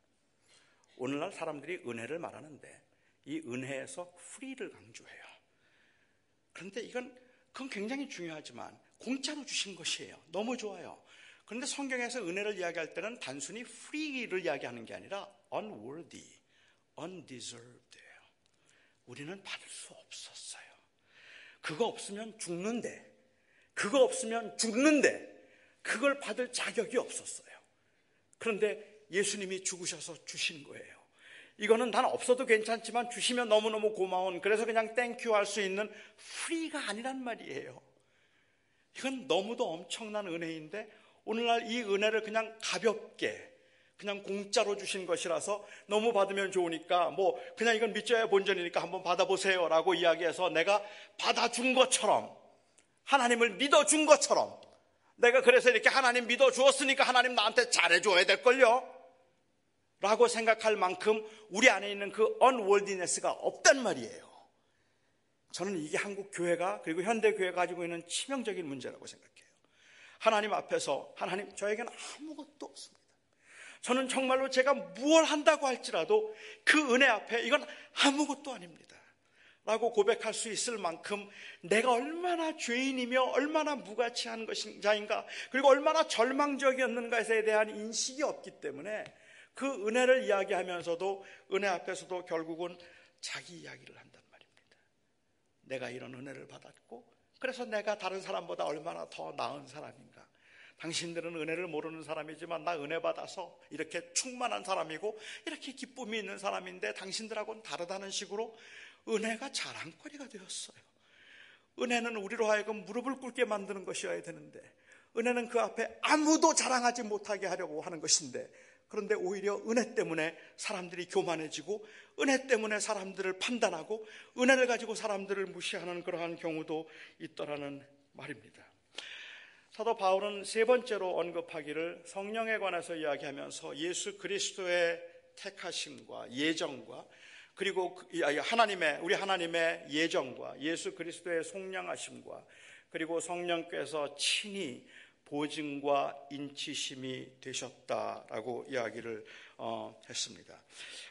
S1: 오늘날 사람들이 은혜를 말하는데 이 은혜에서 프리를 강조해요. 그런데 그건 굉장히 중요하지만 공짜로 주신 것이에요. 너무 좋아요. 그런데 성경에서 은혜를 이야기할 때는 단순히 free를 이야기하는 게 아니라 unworthy, undeserved예요. 우리는 받을 수 없었어요. 그거 없으면 죽는데 그걸 받을 자격이 없었어요. 그런데 예수님이 죽으셔서 주신 거예요. 이거는 난 없어도 괜찮지만 주시면 너무너무 고마운 그래서 그냥 땡큐 할 수 있는 free가 아니란 말이에요. 이건 너무도 엄청난 은혜인데 오늘날 이 은혜를 그냥 가볍게 그냥 공짜로 주신 것이라서 너무 받으면 좋으니까 그냥 이건 믿져야 본전이니까 한번 받아보세요 라고 이야기해서 내가 받아준 것처럼 하나님을 믿어준 것처럼 내가 그래서 이렇게 하나님 믿어주었으니까 하나님 나한테 잘해줘야 될걸요 라고 생각할 만큼 우리 안에 있는 그 unworthiness가 없단 말이에요. 저는 이게 한국 교회가 그리고 현대 교회가 가지고 있는 치명적인 문제라고 생각해요. 하나님 앞에서 하나님 저에게는 아무것도 없습니다. 저는 정말로 제가 무엇 한다고 할지라도 그 은혜 앞에 이건 아무것도 아닙니다 라고 고백할 수 있을 만큼 내가 얼마나 죄인이며 얼마나 무가치한 자인가, 그리고 얼마나 절망적이었는가에 대한 인식이 없기 때문에 그 은혜를 이야기하면서도 은혜 앞에서도 결국은 자기 이야기를 한단 말입니다. 내가 이런 은혜를 받았고 그래서 내가 다른 사람보다 얼마나 더 나은 사람인가. 당신들은 은혜를 모르는 사람이지만 나 은혜 받아서 이렇게 충만한 사람이고 이렇게 기쁨이 있는 사람인데 당신들하고는 다르다는 식으로 은혜가 자랑거리가 되었어요. 은혜는 우리로 하여금 무릎을 꿇게 만드는 것이어야 되는데, 은혜는 그 앞에 아무도 자랑하지 못하게 하려고 하는 것인데, 그런데 오히려 은혜 때문에 사람들이 교만해지고 은혜 때문에 사람들을 판단하고 은혜를 가지고 사람들을 무시하는 그러한 경우도 있더라는 말입니다. 사도 바울은 세 번째로 언급하기를 성령에 관해서 이야기하면서 예수 그리스도의 택하심과 예정과 그리고 우리 하나님의 예정과 예수 그리스도의 속량하심과 그리고 성령께서 친히 보증과 인치심이 되셨다라고 이야기를 했습니다.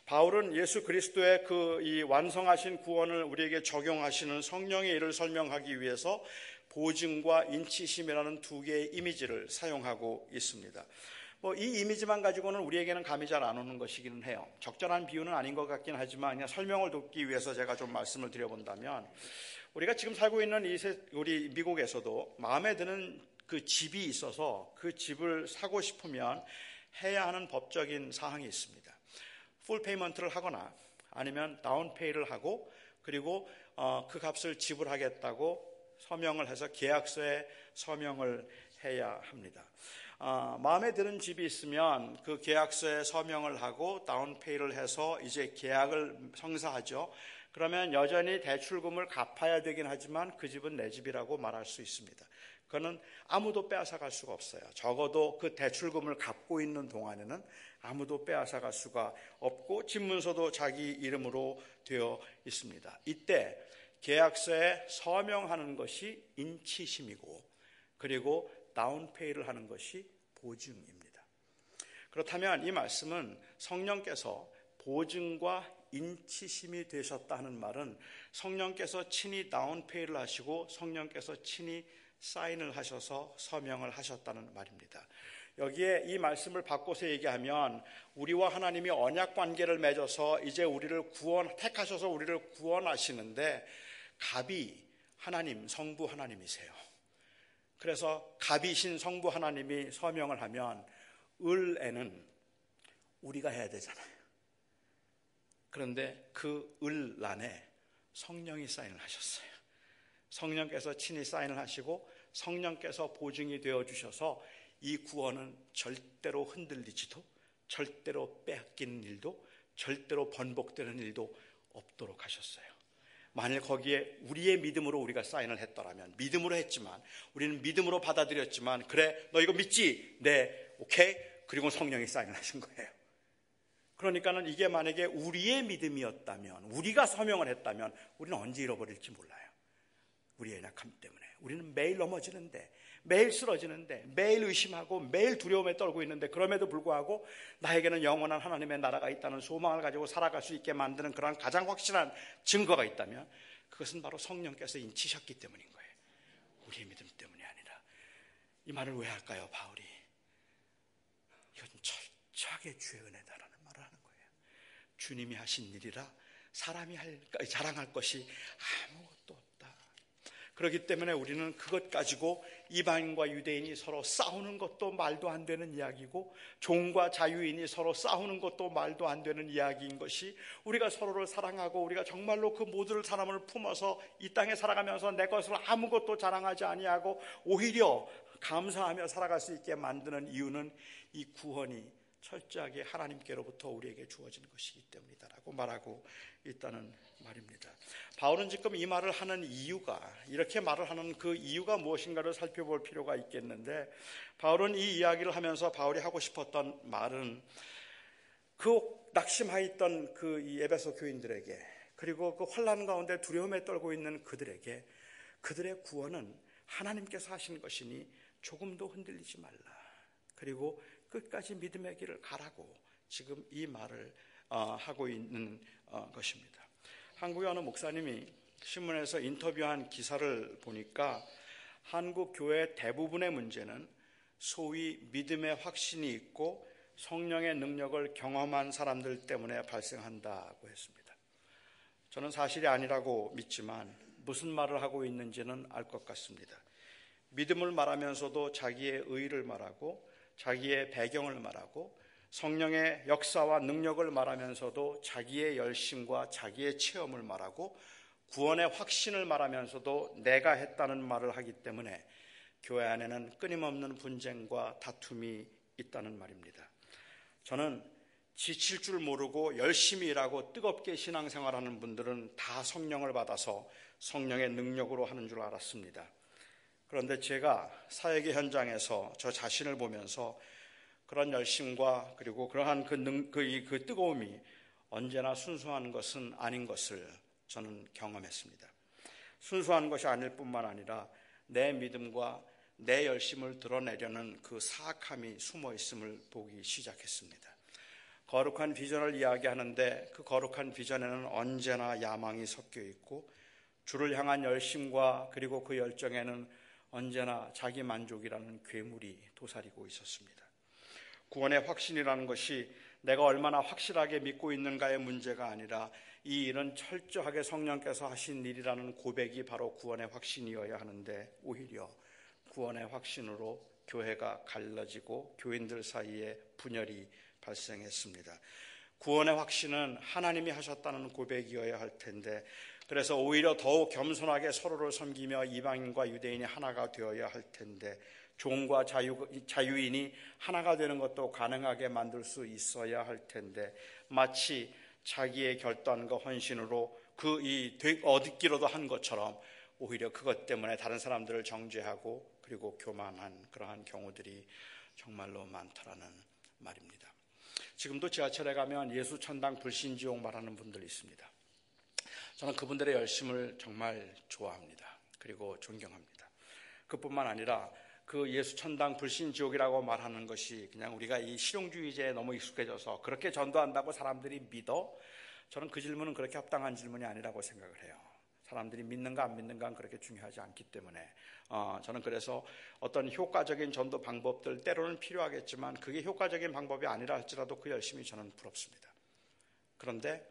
S1: 바울은 예수 그리스도의 이 완성하신 구원을 우리에게 적용하시는 성령의 일을 설명하기 위해서 보증과 인치심이라는 두 개의 이미지를 사용하고 있습니다. 이 이미지만 가지고는 우리에게는 감이 잘 안 오는 것이기는 해요. 적절한 비유는 아닌 것 같긴 하지만 그냥 설명을 돕기 위해서 제가 좀 말씀을 드려본다면, 우리가 지금 살고 있는 우리 미국에서도 마음에 드는 그 집이 있어서 그 집을 사고 싶으면 해야 하는 법적인 사항이 있습니다. 풀 페이먼트를 하거나 아니면 다운페이를 하고 그리고 그 값을 지불하겠다고 서명을 해서 계약서에 서명을 해야 합니다. 마음에 드는 집이 있으면 그 계약서에 서명을 하고 다운페이를 해서 이제 계약을 성사하죠. 그러면 여전히 대출금을 갚아야 되긴 하지만 그 집은 내 집이라고 말할 수 있습니다. 그거는 아무도 빼앗아갈 수가 없어요. 적어도 그 대출금을 갚고 있는 동안에는 아무도 빼앗아갈 수가 없고 집문서도 자기 이름으로 되어 있습니다. 이때 계약서에 서명하는 것이 인치심이고 그리고 다운페이를 하는 것이 보증입니다. 그렇다면 이 말씀은 성령께서 보증과 인치심이 되셨다는 말은 성령께서 친히 다운페이를 하시고 성령께서 친히 사인을 하셔서 서명을 하셨다는 말입니다. 여기에 이 말씀을 바꿔서 얘기하면 우리와 하나님이 언약 관계를 맺어서 이제 우리를 택하셔서 우리를 구원하시는데 갑이 하나님, 성부 하나님이세요. 그래서 갑이신 성부 하나님이 서명을 하면 을에는 우리가 해야 되잖아요. 그런데 그 을란에 성령이 사인을 하셨어요. 성령께서 친히 사인을 하시고 성령께서 보증이 되어주셔서 이 구원은 절대로 흔들리지도 절대로 빼앗기는 일도 절대로 번복되는 일도 없도록 하셨어요. 만일 거기에 우리의 믿음으로 우리가 사인을 했더라면, 믿음으로 했지만 우리는 믿음으로 받아들였지만 그래 너 이거 믿지? 네 오케이. 그리고 성령이 사인을 하신 거예요. 그러니까는 이게 만약에 우리의 믿음이었다면, 우리가 서명을 했다면 우리는 언제 잃어버릴지 몰라요. 우리의 약함 때문에 우리는 매일 넘어지는데, 매일 쓰러지는데, 매일 의심하고 매일 두려움에 떨고 있는데, 그럼에도 불구하고 나에게는 영원한 하나님의 나라가 있다는 소망을 가지고 살아갈 수 있게 만드는 그런 가장 확실한 증거가 있다면 그것은 바로 성령께서 인치셨기 때문인 거예요. 우리의 믿음 때문이 아니라. 이 말을 왜 할까요, 바울이? 이건 철저하게 주의 은혜다라는 말을 하는 거예요. 주님이 하신 일이라 사람이 자랑할 것이 아무것도 없다. 그렇기 때문에 우리는 그것 가지고 이방인과 유대인이 서로 싸우는 것도 말도 안 되는 이야기고, 종과 자유인이 서로 싸우는 것도 말도 안 되는 이야기인 것이, 우리가 서로를 사랑하고 우리가 정말로 그 모든 사람을 품어서 이 땅에 살아가면서 내 것을 아무것도 자랑하지 아니하고 오히려 감사하며 살아갈 수 있게 만드는 이유는 이 구원이 철저하게 하나님께로부터 우리에게 주어진 것이기 때문이다라고 말하고 있다는 말입니다. 바울은 지금 이 말을 하는 이유가, 이렇게 말을 하는 그 이유가 무엇인가를 살펴볼 필요가 있겠는데, 바울은 이 이야기를 하면서 바울이 하고 싶었던 말은 그 낙심하여 있던 그 이 에베소 교인들에게, 그리고 그 혼란 가운데 두려움에 떨고 있는 그들에게, 그들의 구원은 하나님께서 하신 것이니 조금도 흔들리지 말라, 그리고 끝까지 믿음의 길을 가라고 지금 이 말을 하고 있는 것입니다. 한국의 어느 목사님이 신문에서 인터뷰한 기사를 보니까 한국 교회 대부분의 문제는 소위 믿음의 확신이 있고 성령의 능력을 경험한 사람들 때문에 발생한다고 했습니다. 저는 사실이 아니라고 믿지만 무슨 말을 하고 있는지는 알 것 같습니다. 믿음을 말하면서도 자기의 의의를 말하고 자기의 배경을 말하고 성령의 역사와 능력을 말하면서도 자기의 열심과 자기의 체험을 말하고 구원의 확신을 말하면서도 내가 했다는 말을 하기 때문에 교회 안에는 끊임없는 분쟁과 다툼이 있다는 말입니다. 저는 지칠 줄 모르고 열심히 일하고 뜨겁게 신앙생활하는 분들은 다 성령을 받아서 성령의 능력으로 하는 줄 알았습니다. 그런데 제가 사역의 현장에서 저 자신을 보면서 그런 열심과 그리고 그러한 그 뜨거움이 언제나 순수한 것은 아닌 것을 저는 경험했습니다. 순수한 것이 아닐 뿐만 아니라 내 믿음과 내 열심을 드러내려는 그 사악함이 숨어 있음을 보기 시작했습니다. 거룩한 비전을 이야기하는데 그 거룩한 비전에는 언제나 야망이 섞여 있고 주를 향한 열심과 그리고 그 열정에는 언제나 자기 만족이라는 괴물이 도사리고 있었습니다. 구원의 확신이라는 것이 내가 얼마나 확실하게 믿고 있는가의 문제가 아니라 이 일은 철저하게 성령께서 하신 일이라는 고백이 바로 구원의 확신이어야 하는데 오히려 구원의 확신으로 교회가 갈라지고 교인들 사이에 분열이 발생했습니다. 구원의 확신은 하나님이 하셨다는 고백이어야 할 텐데 그래서 오히려 더욱 겸손하게 서로를 섬기며 이방인과 유대인이 하나가 되어야 할 텐데 종과 자유인이 하나가 되는 것도 가능하게 만들 수 있어야 할 텐데 마치 자기의 결단과 헌신으로 얻기로도 한 것처럼 오히려 그것 때문에 다른 사람들을 정죄하고 그리고 교만한 그러한 경우들이 정말로 많더라는 말입니다. 지금도 지하철에 가면 예수 천당 불신지옥 말하는 분들이 있습니다. 저는 그분들의 열심을 정말 좋아합니다. 그리고 존경합니다. 그뿐만 아니라 그 예수 천당 불신지옥이라고 말하는 것이 그냥 우리가 이 실용주의제에 너무 익숙해져서 그렇게 전도한다고 사람들이 믿어? 저는 그 질문은 그렇게 합당한 질문이 아니라고 생각을 해요. 사람들이 믿는가 안 믿는가는 그렇게 중요하지 않기 때문에 저는 그래서 어떤 효과적인 전도 방법들 때로는 필요하겠지만 그게 효과적인 방법이 아니라 할지라도 그 열심이 저는 부럽습니다. 그런데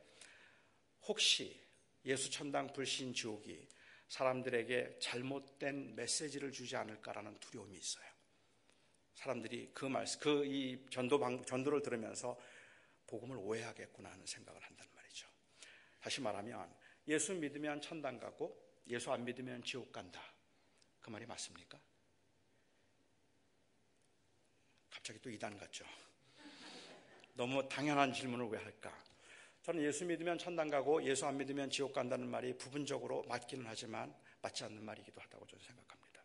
S1: 혹시 예수 천당 불신 지옥이 사람들에게 잘못된 메시지를 주지 않을까라는 두려움이 있어요. 사람들이 이 전도를 들으면서 복음을 오해하겠구나 하는 생각을 한단 말이죠. 다시 말하면 예수 믿으면 천당 가고 예수 안 믿으면 지옥 간다. 그 말이 맞습니까? 갑자기 또 이단 같죠. 너무 당연한 질문을 왜 할까? 저는 예수 믿으면 천당 가고 예수 안 믿으면 지옥 간다는 말이 부분적으로 맞기는 하지만 맞지 않는 말이기도 하다고 저는 생각합니다.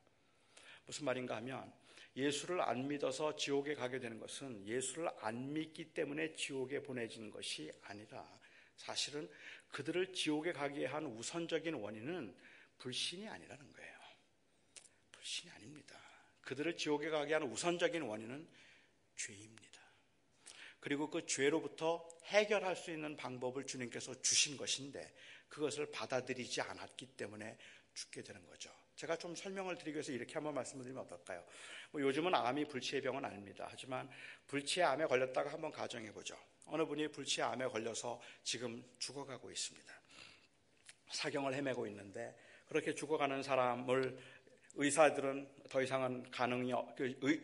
S1: 무슨 말인가 하면 예수를 안 믿어서 지옥에 가게 되는 것은 예수를 안 믿기 때문에 지옥에 보내진 것이 아니라 사실은 그들을 지옥에 가게 한 우선적인 원인은 불신이 아니라는 거예요. 불신이 아닙니다. 그들을 지옥에 가게 한 우선적인 원인은 죄입니다. 그리고 그 죄로부터 해결할 수 있는 방법을 주님께서 주신 것인데 그것을 받아들이지 않았기 때문에 죽게 되는 거죠. 제가 좀 설명을 드리기 위해서 이렇게 한번 말씀을 드리면 어떨까요? 요즘은 암이 불치의 병은 아닙니다. 하지만 불치의 암에 걸렸다가 한번 가정해보죠. 어느 분이 불치의 암에 걸려서 지금 죽어가고 있습니다. 사경을 헤매고 있는데 그렇게 죽어가는 사람을 의사들은 더 이상은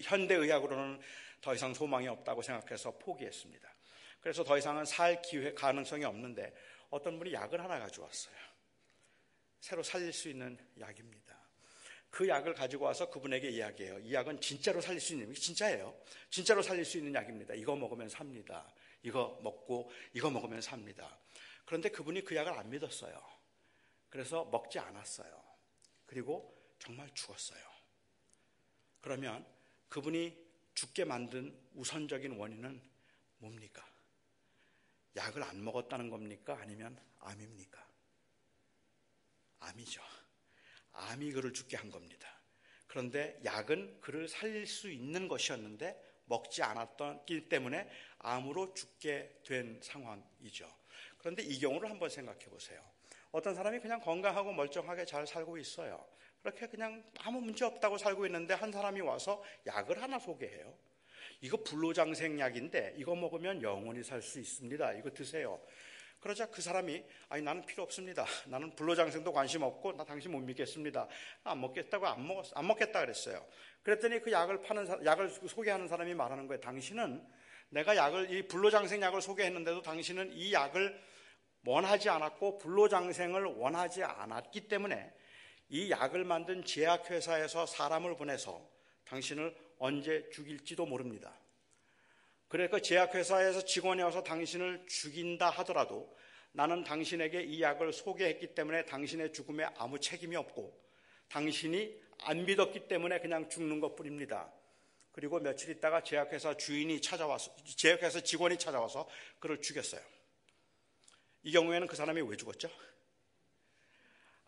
S1: 현대의학으로는 더 이상 소망이 없다고 생각해서 포기했습니다. 그래서 더 이상은 살 가능성이 없는데 어떤 분이 약을 하나 가져왔어요. 새로 살릴 수 있는 약입니다. 그 약을 가지고 와서 그분에게 이야기해요. 이 약은 진짜로 살릴 수 있는, 진짜예요. 진짜로 살릴 수 있는 약입니다. 이거 먹으면 삽니다. 이거 먹으면 삽니다. 그런데 그분이 그 약을 안 믿었어요. 그래서 먹지 않았어요. 그리고 정말 죽었어요. 그러면 그분이 죽게 만든 우선적인 원인은 뭡니까? 약을 안 먹었다는 겁니까? 아니면 암입니까? 암이죠. 암이 그를 죽게 한 겁니다. 그런데 약은 그를 살릴 수 있는 것이었는데 먹지 않았기 때문에 암으로 죽게 된 상황이죠. 그런데 이 경우를 한번 생각해 보세요. 어떤 사람이 그냥 건강하고 멀쩡하게 잘 살고 있어요. 그렇게 그냥 아무 문제 없다고 살고 있는데 한 사람이 와서 약을 하나 소개해요. 이거 불로장생 약인데 이거 먹으면 영원히 살 수 있습니다. 이거 드세요. 그러자 그 사람이 아니 나는 필요 없습니다. 나는 불로장생도 관심 없고 나 당신 못 믿겠습니다. 안 먹겠다고 안 먹겠다 그랬어요. 그랬더니 그 약을 소개하는 사람이 말하는 거예요. 당신은 내가 이 불로장생 약을 소개했는데도 당신은 이 약을 원하지 않았고 불로장생을 원하지 않았기 때문에 이 약을 만든 제약회사에서 사람을 보내서 당신을 언제 죽일지도 모릅니다. 그래 그 제약회사에서 직원이 와서 당신을 죽인다 하더라도 나는 당신에게 이 약을 소개했기 때문에 당신의 죽음에 아무 책임이 없고 당신이 안 믿었기 때문에 그냥 죽는 것뿐입니다. 그리고 며칠 있다가 제약회사 직원이 찾아와서 그를 죽였어요. 이 경우에는 그 사람이 왜 죽었죠?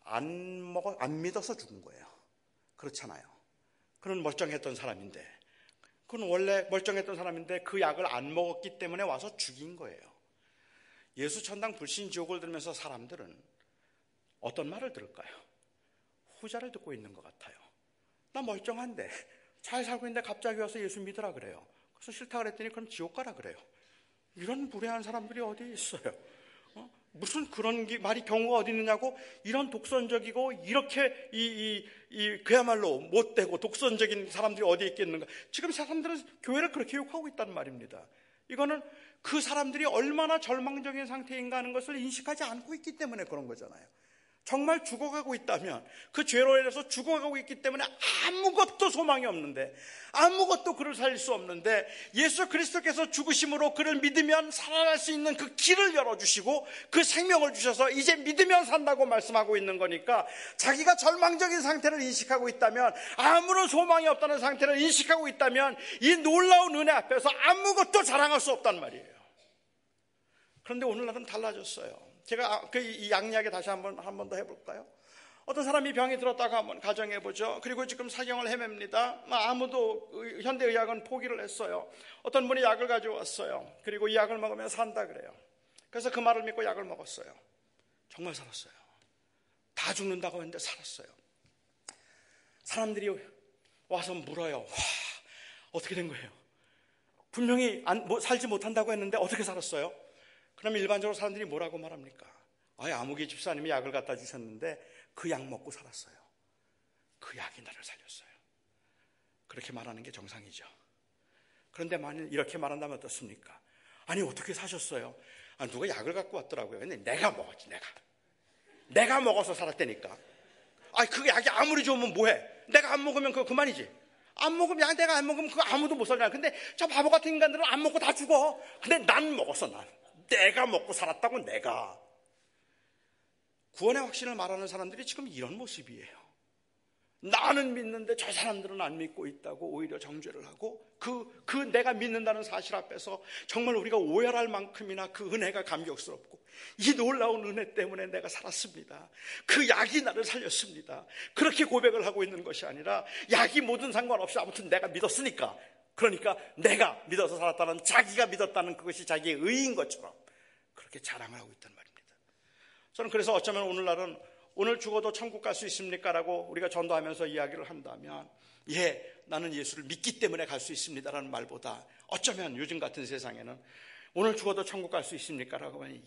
S1: 안 믿어서 죽은 거예요. 그렇잖아요. 그는 멀쩡했던 사람인데 그는 원래 멀쩡했던 사람인데 그 약을 안 먹었기 때문에 와서 죽인 거예요. 예수 천당 불신 지옥을 들으면서 사람들은 어떤 말을 들을까요? 후자를 듣고 있는 것 같아요. 나 멀쩡한데 잘 살고 있는데 갑자기 와서 예수 믿으라 그래요. 그래서 싫다 그랬더니 그럼 지옥 가라 그래요. 이런 무례한 사람들이 어디 있어요? 무슨 그런 말이 경우가 어디 있느냐고. 이런 독선적이고 이렇게 그야말로 못되고 독선적인 사람들이 어디 있겠는가. 지금 사람들은 교회를 그렇게 욕하고 있다는 말입니다. 이거는 그 사람들이 얼마나 절망적인 상태인가 하는 것을 인식하지 않고 있기 때문에 그런 거잖아요. 정말 죽어가고 있다면 그 죄로 인해서 죽어가고 있기 때문에 아무것도 소망이 없는데 아무것도 그를 살릴 수 없는데 예수 그리스도께서 죽으심으로 그를 믿으면 살아날 수 있는 그 길을 열어주시고 그 생명을 주셔서 이제 믿으면 산다고 말씀하고 있는 거니까 자기가 절망적인 상태를 인식하고 있다면 아무런 소망이 없다는 상태를 인식하고 있다면 이 놀라운 은혜 앞에서 아무것도 자랑할 수 없단 말이에요. 그런데 오늘날은 달라졌어요. 제가 이 양리하게 다시 한 번 더 해볼까요? 어떤 사람이 병이 들었다고 한번 가정해보죠. 그리고 지금 사경을 헤맵니다. 아무도 현대의학은 포기를 했어요. 어떤 분이 약을 가져왔어요. 그리고 이 약을 먹으면 산다 그래요. 그래서 그 말을 믿고 약을 먹었어요. 정말 살았어요. 다 죽는다고 했는데 살았어요. 사람들이 와서 물어요. 와, 어떻게 된 거예요? 분명히 살지 못한다고 했는데 어떻게 살았어요? 그럼 일반적으로 사람들이 뭐라고 말합니까? 아무개 집사님이 약을 갖다 주셨는데 그 약 먹고 살았어요. 그 약이 나를 살렸어요. 그렇게 말하는 게 정상이죠. 그런데 만일 이렇게 말한다면 어떻습니까? 아니 어떻게 사셨어요? 누가 약을 갖고 왔더라고요. 근데 내가 먹었지. 내가 먹어서 살았다니까. 그 약이 아무리 좋으면 뭐해? 내가 안 먹으면 그거 그만이지. 내가 안 먹으면 그거 아무도 못 살잖아. 근데 저 바보 같은 인간들은 안 먹고 다 죽어. 근데 난 먹었어. 내가 먹고 살았다고. 내가 구원의 확신을 말하는 사람들이 지금 이런 모습이에요. 나는 믿는데 저 사람들은 안 믿고 있다고 오히려 정죄를 하고 그 내가 믿는다는 사실 앞에서 정말 우리가 오열할 만큼이나 그 은혜가 감격스럽고 이 놀라운 은혜 때문에 내가 살았습니다. 그 약이 나를 살렸습니다. 그렇게 고백을 하고 있는 것이 아니라 약이 뭐든 상관없이 아무튼 내가 믿었으니까, 그러니까 내가 믿어서 살았다는, 자기가 믿었다는 그것이 자기의 의인 것처럼 그렇게 자랑을 하고 있단 말입니다. 저는 그래서 어쩌면 오늘날은 오늘 죽어도 천국 갈 수 있습니까? 라고 우리가 전도하면서 이야기를 한다면 나는 예수를 믿기 때문에 갈 수 있습니다 라는 말보다 어쩌면 요즘 같은 세상에는 오늘 죽어도 천국 갈 수 있습니까? 라고 하면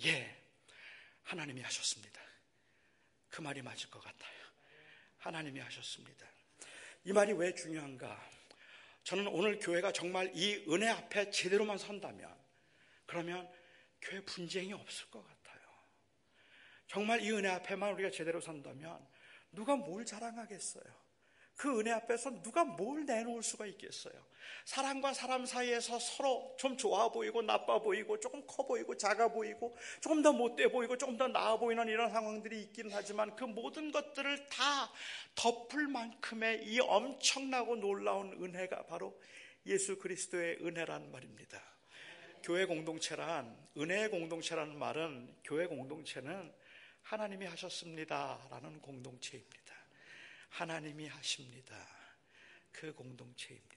S1: 하나님이 하셨습니다. 그 말이 맞을 것 같아요. 하나님이 하셨습니다. 이 말이 왜 중요한가? 저는 오늘 교회가 정말 이 은혜 앞에 제대로만 선다면 그러면 교회 분쟁이 없을 것 같아요. 정말 이 은혜 앞에만 우리가 제대로 선다면 누가 뭘 자랑하겠어요? 그 은혜 앞에서 누가 뭘 내놓을 수가 있겠어요? 사람과 사람 사이에서 서로 좀 좋아 보이고 나빠 보이고 조금 커 보이고 작아 보이고 조금 더 못돼 보이고 조금 더 나아 보이는 이런 상황들이 있기는 하지만 그 모든 것들을 다 덮을 만큼의 이 엄청나고 놀라운 은혜가 바로 예수 그리스도의 은혜란 말입니다. 교회 공동체란, 은혜의 공동체라는 말은, 교회 공동체는 하나님이 하셨습니다 라는 공동체입니다. 하나님이 하십니다. 그 공동체입니다.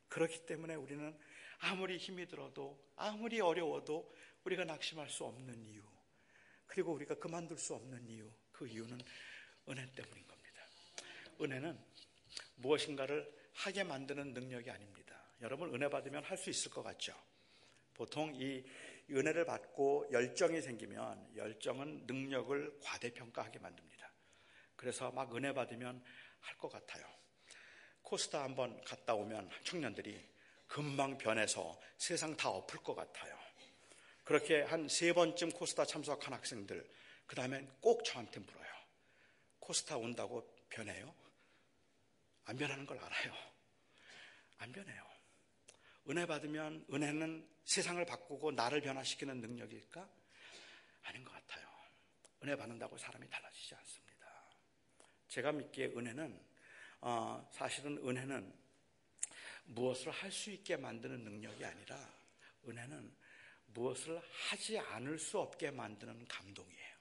S1: 그렇기 때문에 우리는 아무리 힘이 들어도 아무리 어려워도 우리가 낙심할 수 없는 이유, 그리고 우리가 그만둘 수 없는 이유, 그 이유는 은혜 때문인 겁니다. 은혜는 무엇인가를 하게 만드는 능력이 아닙니다. 여러분 은혜 받으면 할 수 있을 것 같죠? 보통 이 은혜를 받고 열정이 생기면 열정은 능력을 과대평가하게 만듭니다. 그래서 막 은혜 받으면 할 것 같아요. 코스타 한번 갔다 오면 청년들이 금방 변해서 세상 다 엎을 것 같아요. 그렇게 한 3번쯤 코스타 참석한 학생들, 그 다음엔 꼭 저한테 물어요. 코스타 온다고 변해요? 안 변하는 걸 알아요. 안 변해요. 은혜 받으면 은혜는 세상을 바꾸고 나를 변화시키는 능력일까? 아닌 것 같아요. 은혜 받는다고 사람이 달라지지 않습니다. 제가 믿기에 은혜는 사실은 은혜는 무엇을 할 수 있게 만드는 능력이 아니라 은혜는 무엇을 하지 않을 수 없게 만드는 감동이에요.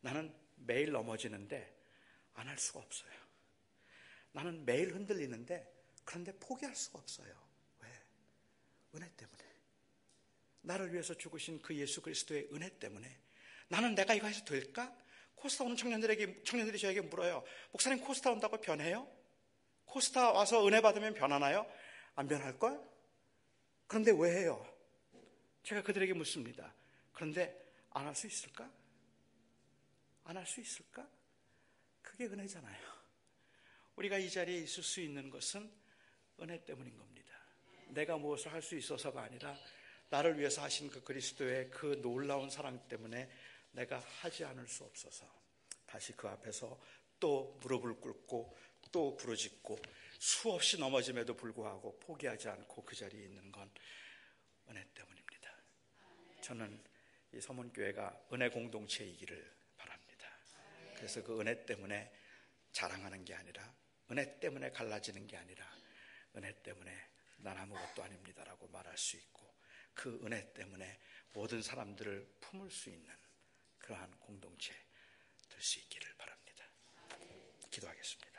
S1: 나는 매일 넘어지는데 안 할 수가 없어요. 나는 매일 흔들리는데 그런데 포기할 수가 없어요. 왜? 은혜 때문에. 나를 위해서 죽으신 그 예수 그리스도의 은혜 때문에. 나는 내가 이거 해서 될까? 코스타 오는 청년들이 저에게 물어요. 목사님 코스타 온다고 변해요? 코스타 와서 은혜 받으면 변하나요? 안 변할걸? 그런데 왜 해요? 제가 그들에게 묻습니다. 그런데 안 할 수 있을까? 안 할 수 있을까? 그게 은혜잖아요. 우리가 이 자리에 있을 수 있는 것은 은혜 때문인 겁니다. 내가 무엇을 할 수 있어서가 아니라 나를 위해서 하신 그 그리스도의 그 놀라운 사랑 때문에 내가 하지 않을 수 없어서 다시 그 앞에서 또 무릎을 꿇고 또 부르짖고 수없이 넘어짐에도 불구하고 포기하지 않고 그 자리에 있는 건 은혜 때문입니다. 저는 이 서문교회가 은혜 공동체이기를 바랍니다. 그래서 그 은혜 때문에 자랑하는 게 아니라 은혜 때문에 갈라지는 게 아니라 은혜 때문에 난 아무것도 아닙니다라고 말할 수 있고 그 은혜 때문에 모든 사람들을 품을 수 있는 그러한 공동체 될 수 있기를 바랍니다. 기도하겠습니다.